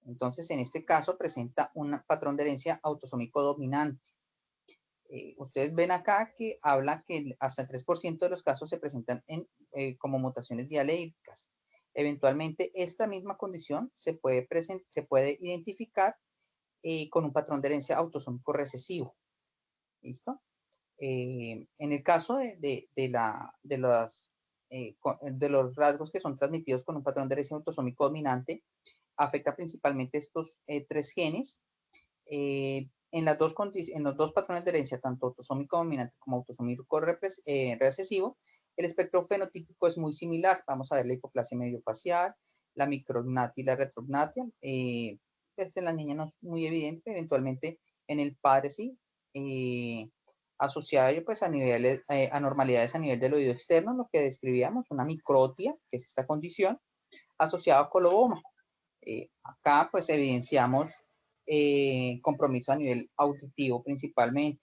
Entonces, en este caso presenta un patrón de herencia autosómico dominante. Ustedes ven acá que habla que hasta el 3% de los casos se presentan como mutaciones bialélicas. Eventualmente, esta misma condición se puede identificar con un patrón de herencia autosómico recesivo. ¿Listo? En el caso de los rasgos que son transmitidos con un patrón de herencia autosómico dominante, afecta principalmente estos 3 genes. En los dos patrones de herencia, tanto autosómico dominante como autosómico recesivo, el espectro fenotípico es muy similar. Vamos a ver la hipoplasia mediofacial, la micrognatia y la retrognatia. Pues en la niña no es muy evidente, pero eventualmente en el padre sí. Asociado pues a niveles, anormalidades a nivel del oído externo, lo que describíamos, una microtia, que es esta condición, asociada a coloboma. Acá pues evidenciamos compromiso a nivel auditivo principalmente,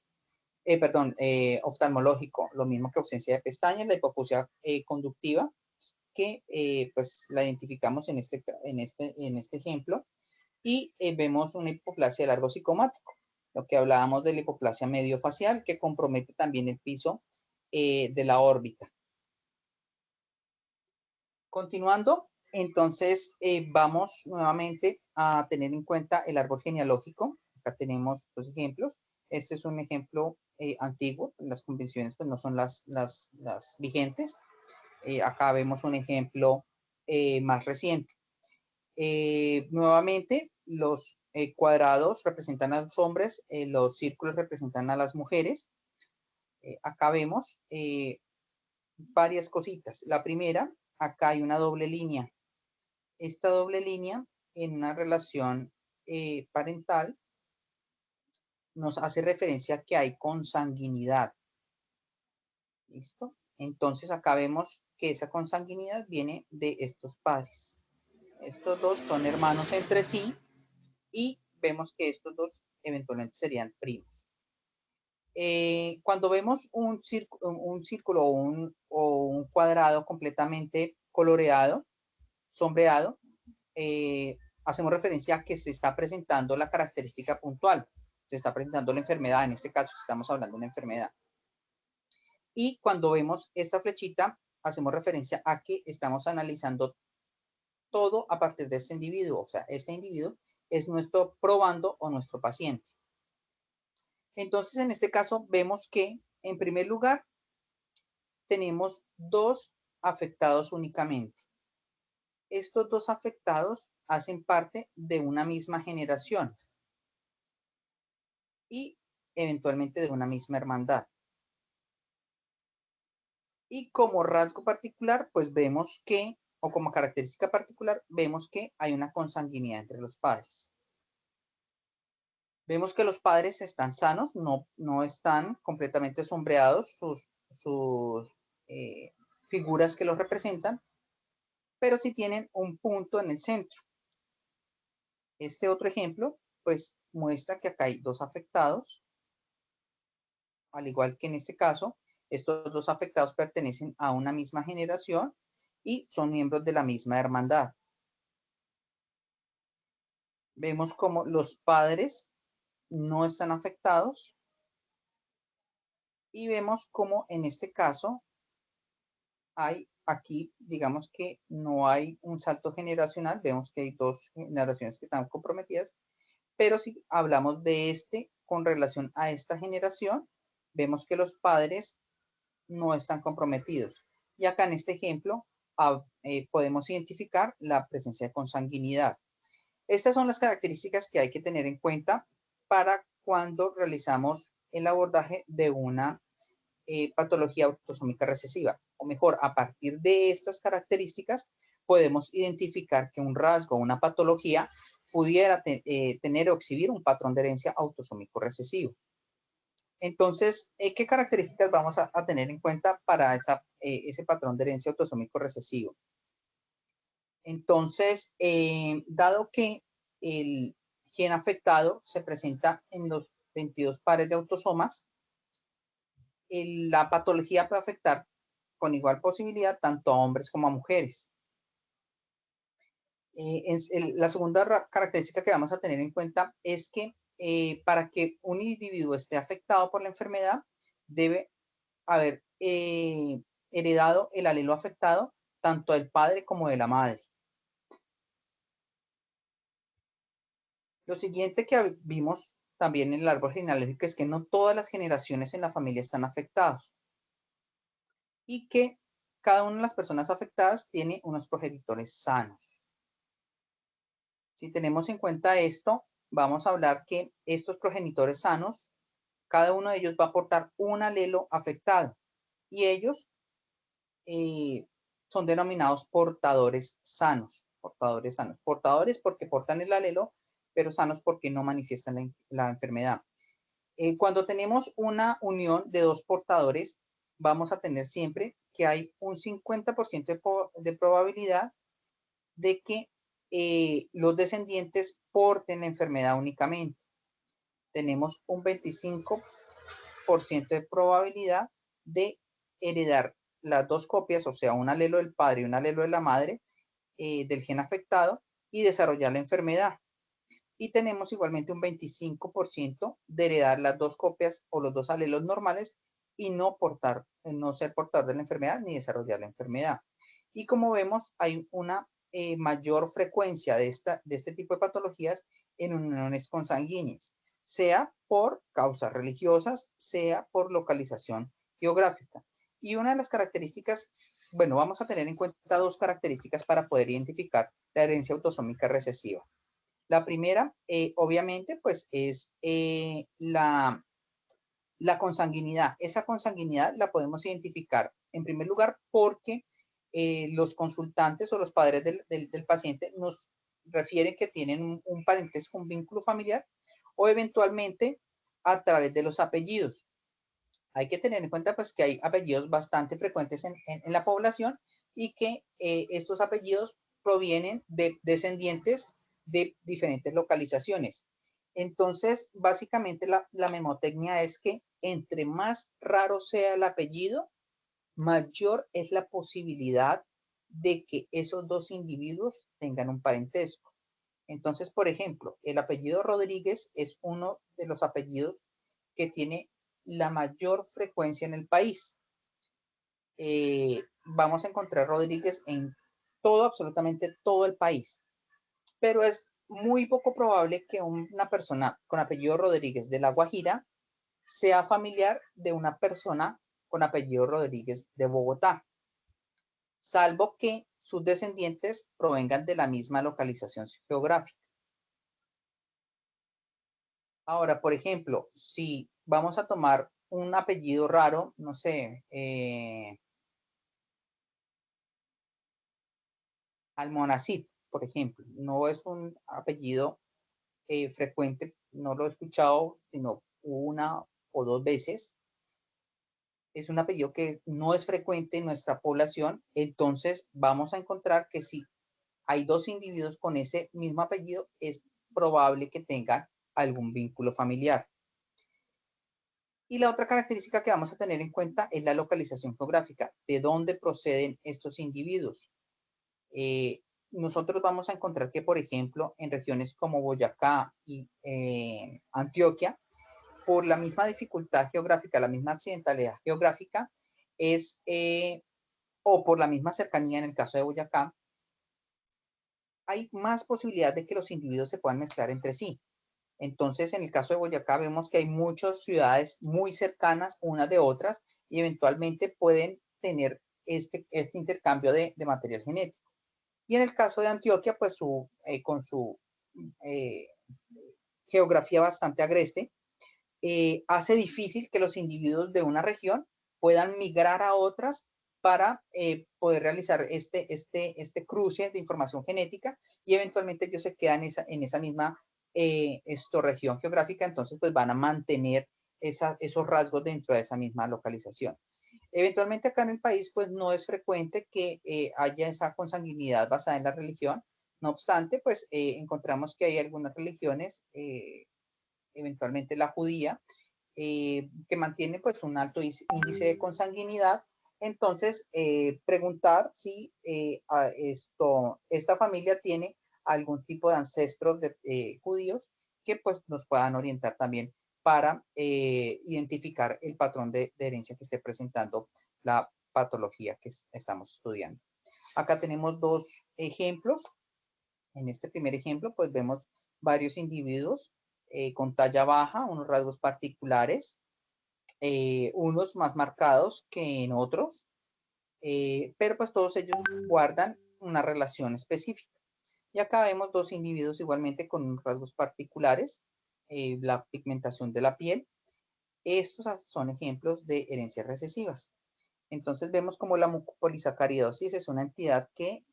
oftalmológico, lo mismo que ausencia de pestañas, la hipoacusia conductiva, que pues la identificamos en este ejemplo, y vemos una hipoplasia de largo cigomático, lo que hablábamos de la hipoplasia mediofacial, que compromete también el piso de la órbita. Continuando, entonces vamos nuevamente a tener en cuenta el árbol genealógico. Acá tenemos 2 ejemplos. Este es un ejemplo antiguo, las convenciones pues no son las vigentes. Acá vemos un ejemplo más reciente. Nuevamente, los cuadrados representan a los hombres, los círculos representan a las mujeres. Acá vemos varias cositas. La primera, acá hay una doble línea. Esta doble línea en una relación parental nos hace referencia a que hay consanguinidad. ¿Listo? Entonces acá vemos que esa consanguinidad viene de estos padres. Estos dos son hermanos entre sí y vemos que estos dos eventualmente serían primos. Cuando vemos un círculo o un cuadrado completamente coloreado, sombreado, hacemos referencia a que se está presentando la característica puntual, se está presentando la enfermedad, en este caso estamos hablando de una enfermedad. Y cuando vemos esta flechita, hacemos referencia a que estamos analizando todo a partir de este individuo, o sea, este individuo es nuestro probando o nuestro paciente. Entonces, en este caso, vemos que, en primer lugar, tenemos 2 afectados únicamente. Estos 2 afectados hacen parte de una misma generación y eventualmente de una misma hermandad. Y como rasgo particular, pues vemos que, o como característica particular, vemos que hay una consanguinidad entre los padres. Vemos que los padres están sanos, no están completamente sombreados sus figuras que los representan, pero sí tienen un punto en el centro. Este otro ejemplo, pues muestra que acá hay 2 afectados, al igual que en este caso, estos 2 afectados pertenecen a una misma generación y son miembros de la misma hermandad. Vemos como los padres no están afectados y vemos como en este caso hay aquí, digamos que no hay un salto generacional, vemos que hay 2 generaciones que están comprometidas, pero si hablamos de este con relación a esta generación, vemos que los padres no están comprometidos. Y acá en este ejemplo podemos identificar la presencia de consanguinidad. Estas son las características que hay que tener en cuenta para cuando realizamos el abordaje de una patología autosómica recesiva. O mejor, a partir de estas características podemos identificar que un rasgo o una patología pudiera tener o exhibir un patrón de herencia autosómico recesivo. Entonces, ¿qué características vamos a tener en cuenta para ese patrón de herencia autosómico recesivo? Entonces, dado que el gen afectado se presenta en los 22 pares de autosomas, la patología puede afectar con igual posibilidad tanto a hombres como a mujeres. La segunda característica que vamos a tener en cuenta es que para que un individuo esté afectado por la enfermedad, debe haber heredado el alelo afectado tanto del padre como de la madre. Lo siguiente que vimos también en el árbol genealógico es que no todas las generaciones en la familia están afectadas y que cada una de las personas afectadas tiene unos progenitores sanos. Si tenemos en cuenta esto, vamos a hablar que estos progenitores sanos, cada uno de ellos va a aportar un alelo afectado y ellos son denominados portadores sanos. Portadores porque portan el alelo, pero sanos porque no manifiestan la enfermedad. Cuando tenemos una unión de dos portadores, vamos a tener siempre que hay un 50% de probabilidad de que los descendientes porten la enfermedad únicamente. Tenemos un 25% de probabilidad de heredar las dos copias, o sea, un alelo del padre y un alelo de la madre del gen afectado y desarrollar la enfermedad. Y tenemos igualmente un 25% de heredar las dos copias o los dos alelos normales y no ser portador de la enfermedad ni desarrollar la enfermedad. Y como vemos, hay una mayor frecuencia de este tipo de patologías en uniones consanguíneas, sea por causas religiosas, sea por localización geográfica. Y una de las características, bueno, vamos a tener en cuenta dos características para poder identificar la herencia autosómica recesiva. La primera, obviamente, pues es la consanguinidad. Esa consanguinidad la podemos identificar, en primer lugar, porque los consultantes o los padres del paciente nos refieren que tienen un parentesco, un vínculo familiar, o eventualmente a través de los apellidos. Hay que tener en cuenta pues que hay apellidos bastante frecuentes en la población y que estos apellidos provienen de descendientes de diferentes localizaciones. Entonces, básicamente la memotecnia es que entre más raro sea el apellido, mayor es la posibilidad de que esos dos individuos tengan un parentesco. Entonces, por ejemplo, el apellido Rodríguez es uno de los apellidos que tiene la mayor frecuencia en el país. Vamos a encontrar Rodríguez en absolutamente todo el país, pero es muy poco probable que una persona con apellido Rodríguez de La Guajira sea familiar de una persona con apellido Rodríguez de Bogotá, salvo que sus descendientes provengan de la misma localización geográfica. Ahora, por ejemplo, si vamos a tomar un apellido raro, no sé, Almonacid, por ejemplo, no es un apellido frecuente, no lo he escuchado sino una o dos veces. Es un apellido que no es frecuente en nuestra población, entonces vamos a encontrar que si hay dos individuos con ese mismo apellido, es probable que tengan algún vínculo familiar. Y la otra característica que vamos a tener en cuenta es la localización geográfica, de dónde proceden estos individuos. Nosotros vamos a encontrar que, por ejemplo, en regiones como Boyacá y Antioquia, por la misma dificultad geográfica, la misma accidentalidad geográfica, o por la misma cercanía en el caso de Boyacá, hay más posibilidad de que los individuos se puedan mezclar entre sí. Entonces, en el caso de Boyacá, vemos que hay muchas ciudades muy cercanas unas de otras y eventualmente pueden tener este intercambio de material genético. Y en el caso de Antioquia, pues con su geografía bastante agreste, hace difícil que los individuos de una región puedan migrar a otras para poder realizar este cruce de información genética y eventualmente ellos se quedan en esa misma región geográfica, entonces pues van a mantener esos rasgos dentro de esa misma localización. Eventualmente acá en el país pues no es frecuente que haya esa consanguinidad basada en la religión, no obstante pues encontramos que hay algunas religiones, eventualmente la judía, que mantiene pues un alto índice de consanguinidad. Entonces, preguntar si esta familia tiene algún tipo de ancestros judíos que pues nos puedan orientar también para identificar el patrón de herencia que esté presentando la patología que estamos estudiando. Acá tenemos dos ejemplos. En este primer ejemplo, pues vemos varios individuos con talla baja, unos rasgos particulares, unos más marcados que en otros, pero pues todos ellos guardan una relación específica. Y acá vemos dos individuos igualmente con rasgos particulares, la pigmentación de la piel. Estos son ejemplos de herencias recesivas. Entonces vemos como la mucopolisacaridosis es una entidad que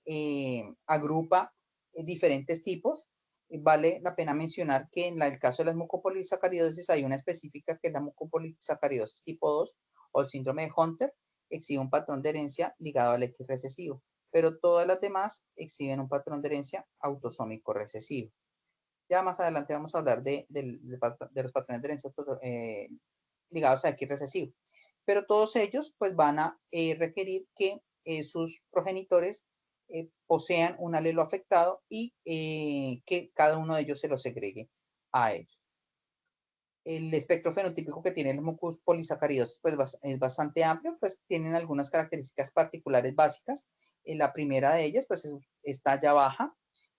agrupa diferentes tipos. Vale la pena mencionar que en el caso de las mucopolisacaridosis hay una específica que es la mucopolisacaridosis tipo 2 o el síndrome de Hunter, exhibe un patrón de herencia ligado al X recesivo, pero todas las demás exhiben un patrón de herencia autosómico recesivo. Ya más adelante vamos a hablar de los patrones de herencia ligados a X recesivo. Pero todos ellos pues van a requerir que sus progenitores posean un alelo afectado y que cada uno de ellos se lo segregue a ellos. El espectro fenotípico que tiene el mucopolisacaridosis pues es bastante amplio, pues tienen algunas características particulares básicas. La primera de ellas pues es talla baja.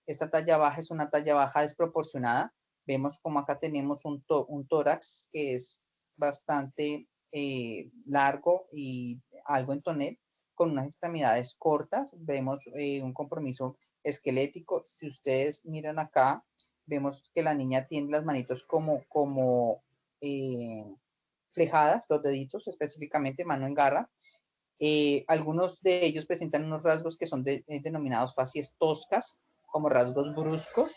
Esta talla baja es una talla baja desproporcionada. Vemos como acá tenemos un tórax que es bastante largo y algo en tonel, con unas extremidades cortas. Vemos un compromiso esquelético. Si ustedes miran acá, vemos que la niña tiene las manitos como flejadas, los deditos específicamente, mano en garra. Algunos de ellos presentan unos rasgos que son denominados facies toscas, como rasgos bruscos,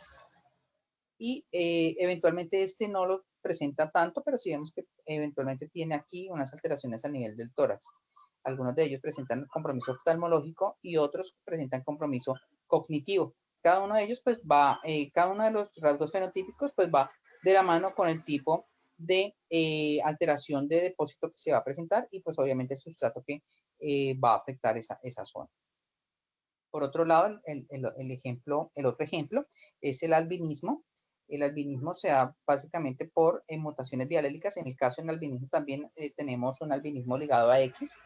y eventualmente este no lo presenta tanto, pero sí vemos que eventualmente tiene aquí unas alteraciones a nivel del tórax. Algunos de ellos presentan compromiso oftalmológico y otros presentan compromiso cognitivo. Cada uno de ellos pues va, cada uno de los rasgos fenotípicos pues va de la mano con el tipo de alteración de depósito que se va a presentar y pues obviamente el sustrato que va a afectar esa zona. Por otro lado, el otro ejemplo es el albinismo. El albinismo se da básicamente por mutaciones bialélicas. En el caso del albinismo también tenemos un albinismo ligado a X.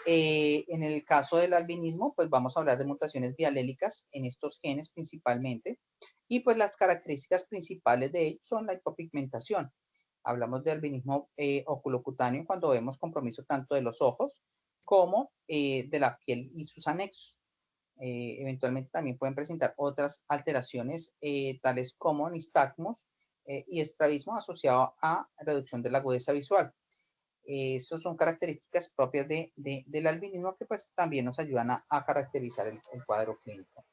En el caso del albinismo, pues vamos a hablar de mutaciones bialélicas en estos genes principalmente. Y pues las características principales de ellos son la hipopigmentación. Hablamos de albinismo oculocutáneo cuando vemos compromiso tanto de los ojos como de la piel y sus anexos. Eventualmente también pueden presentar otras alteraciones tales como nistagmos y estrabismo asociado a reducción de la agudeza visual. Estas son características propias del albinismo que pues también nos ayudan a caracterizar el cuadro clínico.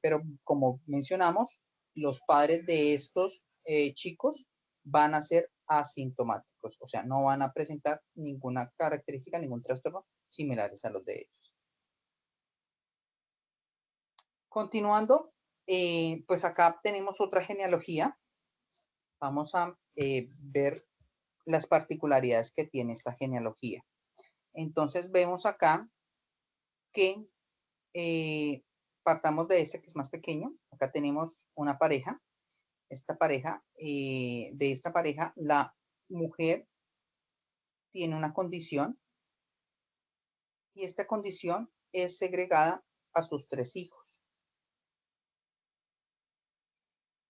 Pero como mencionamos, los padres de estos chicos van a ser asintomáticos, o sea, no van a presentar ninguna característica, ningún trastorno similares a los de ellos. Continuando, pues acá tenemos otra genealogía. Vamos a ver las particularidades que tiene esta genealogía. Entonces vemos acá que partamos de este que es más pequeño. Acá tenemos una pareja. De esta pareja, la mujer tiene una condición y esta condición es segregada a sus 3 hijos.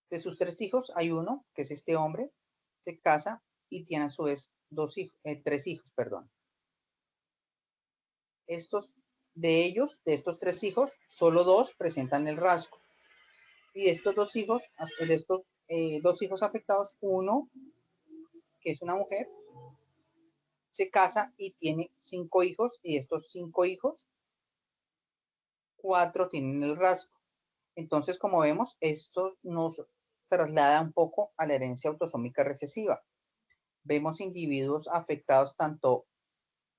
De sus 3 hijos, hay uno, que es este hombre, se casa y tiene a su vez 3 hijos, perdón. De estos 3 hijos, solo 2 presentan el rasgo. Y de estos 2 hijos, afectados, uno, que es una mujer, se casa y tiene 5 hijos, y de estos 5 hijos, 4 tienen el rasgo. Entonces, como vemos, esto nos traslada un poco a la herencia autosómica recesiva. Vemos individuos afectados, tanto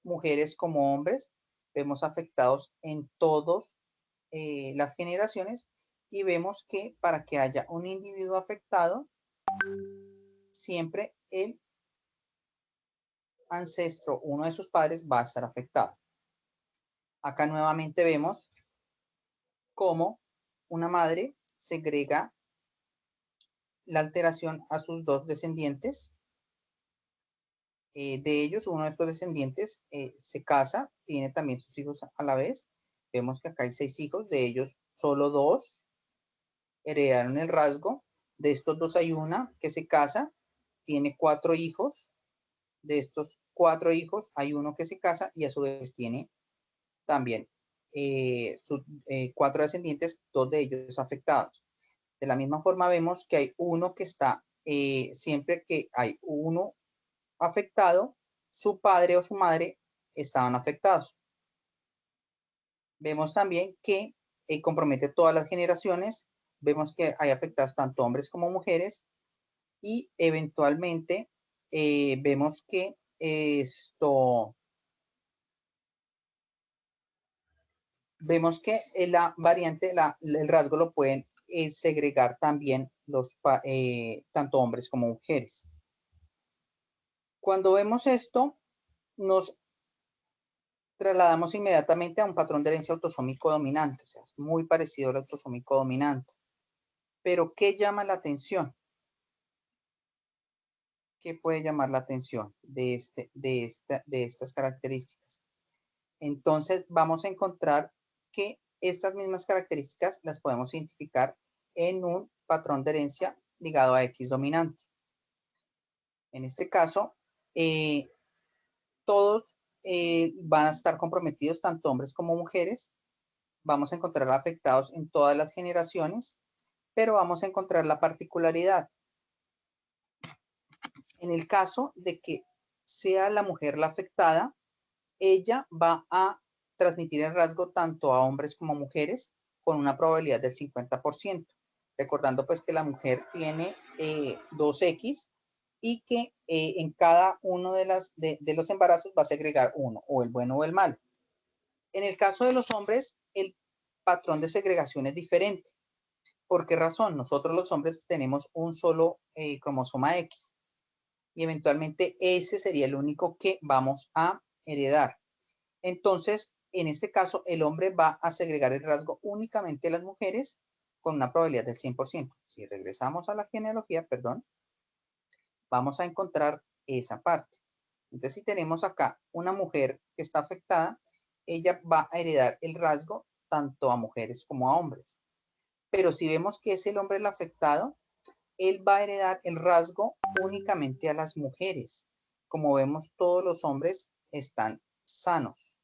mujeres como hombres, vemos afectados en todas las generaciones, y vemos que para que haya un individuo afectado, siempre el ancestro, uno de sus padres, va a estar afectado. Acá nuevamente vemos cómo una madre segrega la alteración a sus dos descendientes. De ellos, uno de estos descendientes se casa, tiene también sus hijos a la vez. Vemos que acá hay 6 hijos, de ellos solo 2 heredaron el rasgo. De estos 2 hay una que se casa, tiene 4 hijos. De estos 4 hijos hay uno que se casa y a su vez tiene también 4 descendientes, 2 de ellos afectados. De la misma forma vemos que hay uno que está, siempre que hay uno afectado, su padre o su madre estaban afectados. Vemos también que compromete todas las generaciones. Vemos que hay afectados tanto hombres como mujeres y eventualmente vemos que la variante, el rasgo lo pueden segregar también tanto hombres como mujeres. Cuando vemos esto, nos trasladamos inmediatamente a un patrón de herencia autosómico dominante, o sea, es muy parecido al autosómico dominante. Pero, ¿qué llama la atención? ¿Qué puede llamar la atención de estas características? Entonces, vamos a encontrar que estas mismas características las podemos identificar en un patrón de herencia ligado a X dominante. En este caso, todos van a estar comprometidos, tanto hombres como mujeres. Vamos a encontrar afectados en todas las generaciones, pero vamos a encontrar la particularidad. En el caso de que sea la mujer la afectada, ella va a transmitir el rasgo tanto a hombres como a mujeres con una probabilidad del 50%. Recordando pues que la mujer tiene 2X y que en cada uno de los embarazos va a segregar uno, o el bueno o el malo. En el caso de los hombres, el patrón de segregación es diferente. ¿Por qué razón? Nosotros los hombres tenemos un solo cromosoma X y eventualmente ese sería el único que vamos a heredar. Entonces, en este caso, el hombre va a segregar el rasgo únicamente a las mujeres con una probabilidad del 100%. Si regresamos a la genealogía, perdón, vamos a encontrar esa parte. Entonces, si tenemos acá una mujer que está afectada, ella va a heredar el rasgo tanto a mujeres como a hombres. Pero si vemos que es el hombre el afectado, él va a heredar el rasgo únicamente a las mujeres. Como vemos, todos los hombres están sanos,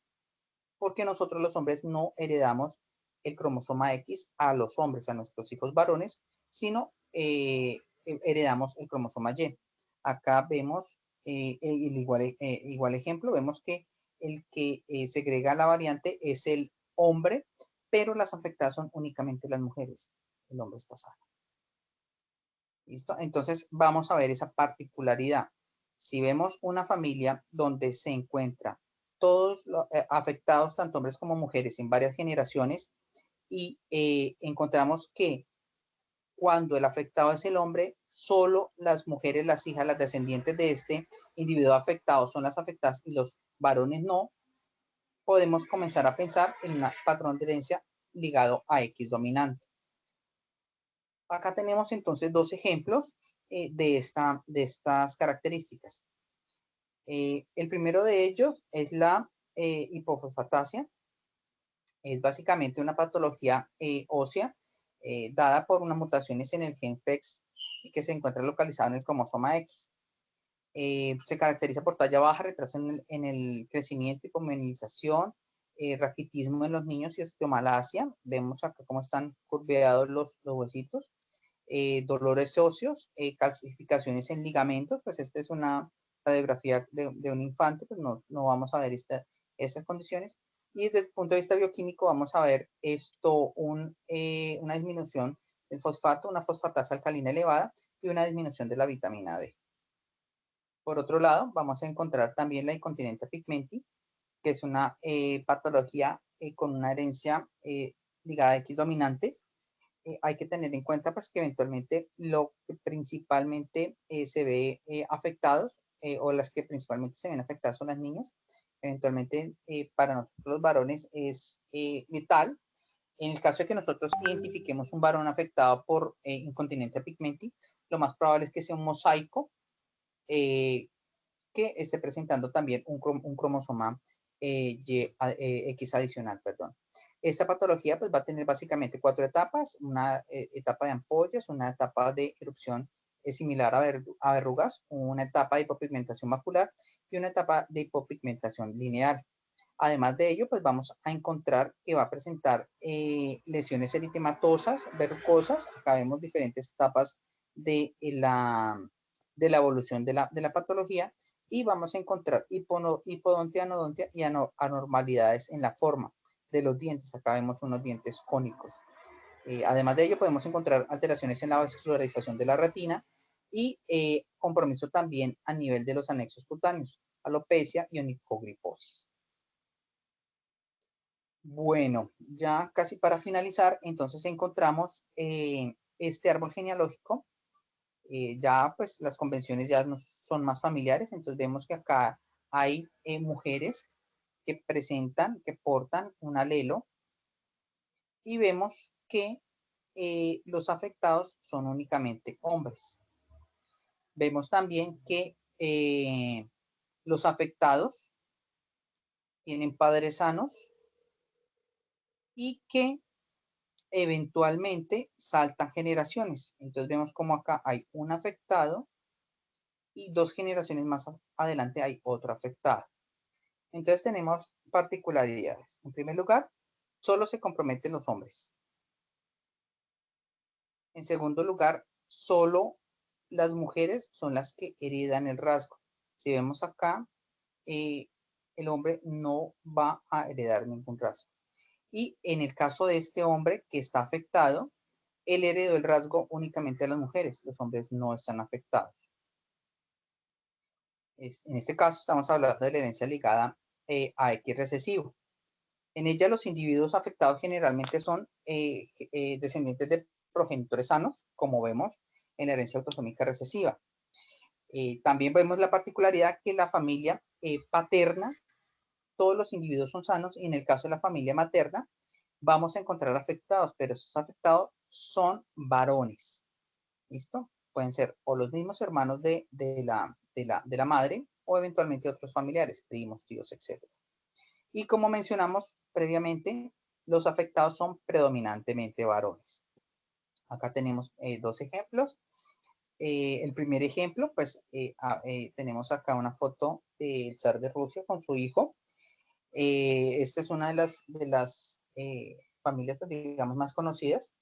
porque nosotros los hombres no heredamos el cromosoma X a los hombres, a nuestros hijos varones, sino heredamos el cromosoma Y. Acá vemos el igual ejemplo, vemos que el que segrega la variante es el hombre, pero las afectadas son únicamente las mujeres. El hombre está sano. ¿Listo? Entonces vamos a ver esa particularidad. Si vemos una familia donde se encuentra todos afectados, tanto hombres como mujeres, en varias generaciones, y encontramos que cuando el afectado es el hombre, solo las mujeres, las hijas, las descendientes de este individuo afectado son las afectadas y los varones no, podemos comenzar a pensar en un patrón de herencia ligado a X dominante. Acá tenemos entonces 2 ejemplos de estas características. El primero de ellos es la hipofosfatasia. Es básicamente una patología ósea dada por unas mutaciones en el gen FEX que se encuentra localizado en el cromosoma X. Se caracteriza por talla baja, retraso en el crecimiento, hipomenización, raquitismo en los niños y osteomalacia. Vemos acá cómo están curveados los huesitos. Dolores óseos, calcificaciones en ligamentos, pues esta es una radiografía de un infante, pues no vamos a ver estas condiciones. Y desde el punto de vista bioquímico vamos a ver una disminución del fosfato, una fosfatasa alcalina elevada y una disminución de la vitamina D. Por otro lado, vamos a encontrar también la incontinencia pigmenti, que es una patología con una herencia ligada a X dominante. Hay que tener en cuenta pues, que eventualmente lo que principalmente se ve afectados o las que principalmente se ven afectadas son las niñas. Eventualmente para nosotros los varones es letal En el caso de que nosotros identifiquemos un varón afectado por incontinencia pigmenti, lo más probable es que sea un mosaico que esté presentando también un cromosoma X adicional, perdón. Esta patología pues va a tener básicamente 4 etapas, una etapa de ampollas, una etapa de erupción similar a verrugas, una etapa de hipopigmentación macular y una etapa de hipopigmentación lineal. Además de ello, pues vamos a encontrar que va a presentar lesiones eritematosas, verrucosas. Acá vemos diferentes etapas de la evolución de la patología y vamos a encontrar hipodontia, anodontia y anormalidades en la forma de los dientes. Acá vemos unos dientes cónicos. Además de ello, podemos encontrar alteraciones en la vascularización de la retina y compromiso también a nivel de los anexos cutáneos, alopecia y onicogriposis. Bueno, ya casi para finalizar, entonces encontramos este árbol genealógico. Ya pues las convenciones ya nos son más familiares, entonces vemos que acá hay mujeres que presentan, que portan un alelo y vemos que los afectados son únicamente hombres. Vemos también que los afectados tienen padres sanos y que eventualmente saltan generaciones. Entonces vemos como acá hay un afectado y 2 generaciones más adelante hay otro afectado. Entonces tenemos particularidades. En primer lugar, solo se comprometen los hombres. En segundo lugar, solo las mujeres son las que heredan el rasgo. Si vemos acá, el hombre no va a heredar ningún rasgo. Y en el caso de este hombre que está afectado, él heredó el rasgo únicamente a las mujeres. Los hombres no están afectados. En este caso estamos hablando de la herencia ligada a X recesivo. En ella los individuos afectados generalmente son descendientes de progenitores sanos, como vemos en la herencia autosómica recesiva. También vemos la particularidad que la familia paterna, todos los individuos son sanos, y en el caso de la familia materna vamos a encontrar afectados, pero esos afectados son varones. ¿Listo? Pueden ser o los mismos hermanos de la madre o eventualmente otros familiares, primos, tíos, etc. Y como mencionamos previamente, los afectados son predominantemente varones. Acá tenemos 2 ejemplos. El primer ejemplo, pues tenemos acá una foto del zar de Rusia con su hijo. Esta es una de las familias, pues, digamos, más conocidas,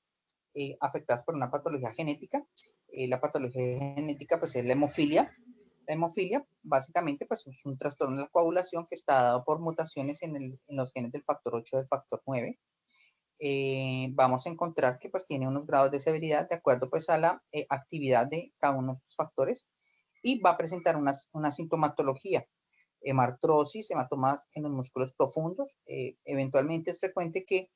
afectadas por una patología genética. La patología genética, pues, es la hemofilia. La hemofilia, básicamente, pues, es un trastorno de la coagulación que está dado por mutaciones en los genes del factor 8 y del factor 9. Vamos a encontrar que pues tiene unos grados de severidad de acuerdo pues a la actividad de cada uno de los factores y va a presentar una sintomatología, hemartrosis, hematomas en los músculos profundos. Eventualmente es frecuente que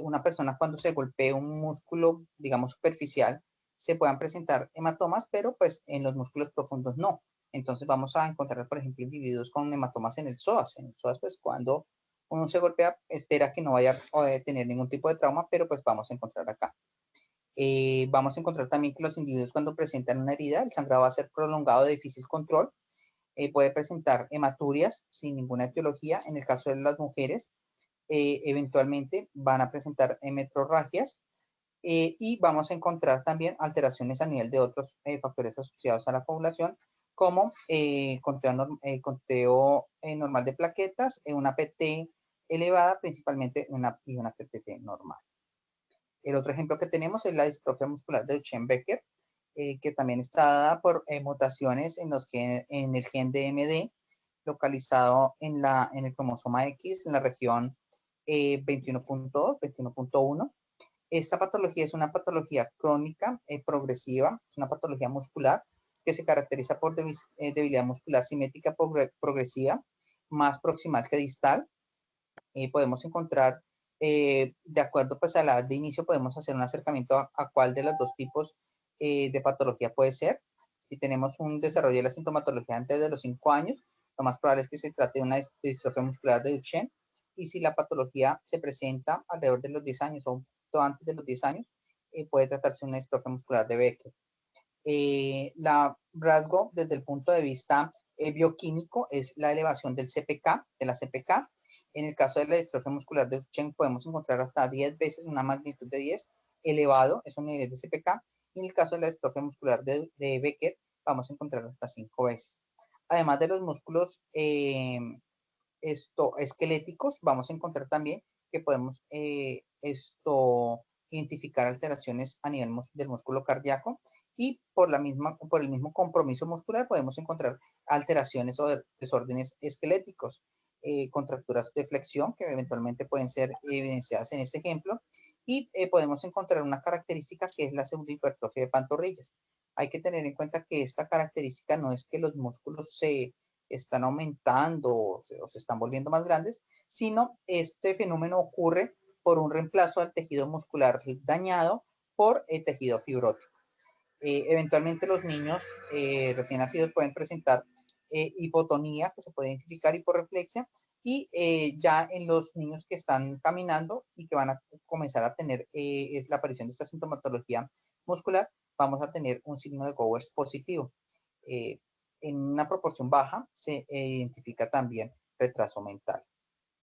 una persona cuando se golpee un músculo, digamos, superficial, se puedan presentar hematomas, pero pues en los músculos profundos no. Entonces vamos a encontrar, por ejemplo, individuos con hematomas en el psoas. En el psoas, pues cuando uno se golpea, espera que no vaya a tener ningún tipo de trauma, pero pues vamos a encontrar acá. Vamos a encontrar también que los individuos cuando presentan una herida, el sangrado va a ser prolongado de difícil control. Puede presentar hematurias sin ninguna etiología. En el caso de las mujeres, eventualmente van a presentar metrorragias. Y vamos a encontrar también alteraciones a nivel de otros factores asociados a la población, como conteo normal de plaquetas, una PT elevada, principalmente una PTT normal. El otro ejemplo que tenemos es la distrofia muscular de Duchenne-Becker, que también está dada por mutaciones en el gen DMD, localizado en el cromosoma X, en la región 21.2, 21.1. Esta patología es una patología crónica, progresiva, es una patología muscular que se caracteriza por debilidad muscular simétrica progresiva, más proximal que distal. Podemos encontrar, de acuerdo pues a la edad de inicio, podemos hacer un acercamiento a cuál de los 2 tipos de patología puede ser. Si tenemos un desarrollo de la sintomatología antes de los 5 años, lo más probable es que se trate de una distrofia muscular de Duchenne. y si la patología se presenta alrededor de los 10 años o un poquito antes de los 10 años, puede tratarse una distrofia muscular de Becker. La rasgo desde el punto de vista bioquímico es la elevación del CPK, de la CPK. En el caso de la distrofia muscular de Duchenne podemos encontrar hasta 10 veces una magnitud de 10 elevado, esos niveles de CPK. Y en el caso de la distrofia muscular de Becker vamos a encontrar hasta 5 veces. Además de los músculos esqueléticos, vamos a encontrar también que podemos identificar alteraciones a nivel del músculo cardíaco, y por el mismo compromiso muscular podemos encontrar alteraciones o desórdenes esqueléticos, contracturas de flexión que eventualmente pueden ser evidenciadas en este ejemplo, y podemos encontrar una característica que es la pseudohipertrofia de pantorrillas. Hay que tener en cuenta que esta característica no es que los músculos se están aumentando o se están volviendo más grandes, sino este fenómeno ocurre por un reemplazo al tejido muscular dañado por el tejido fibrótico. Eventualmente los niños recién nacidos pueden presentar hipotonía, que se puede identificar hiporreflexia, y ya en los niños que están caminando y que van a comenzar a tener es la aparición de esta sintomatología muscular, vamos a tener un signo de Gowers positivo. En una proporción baja se identifica también retraso mental.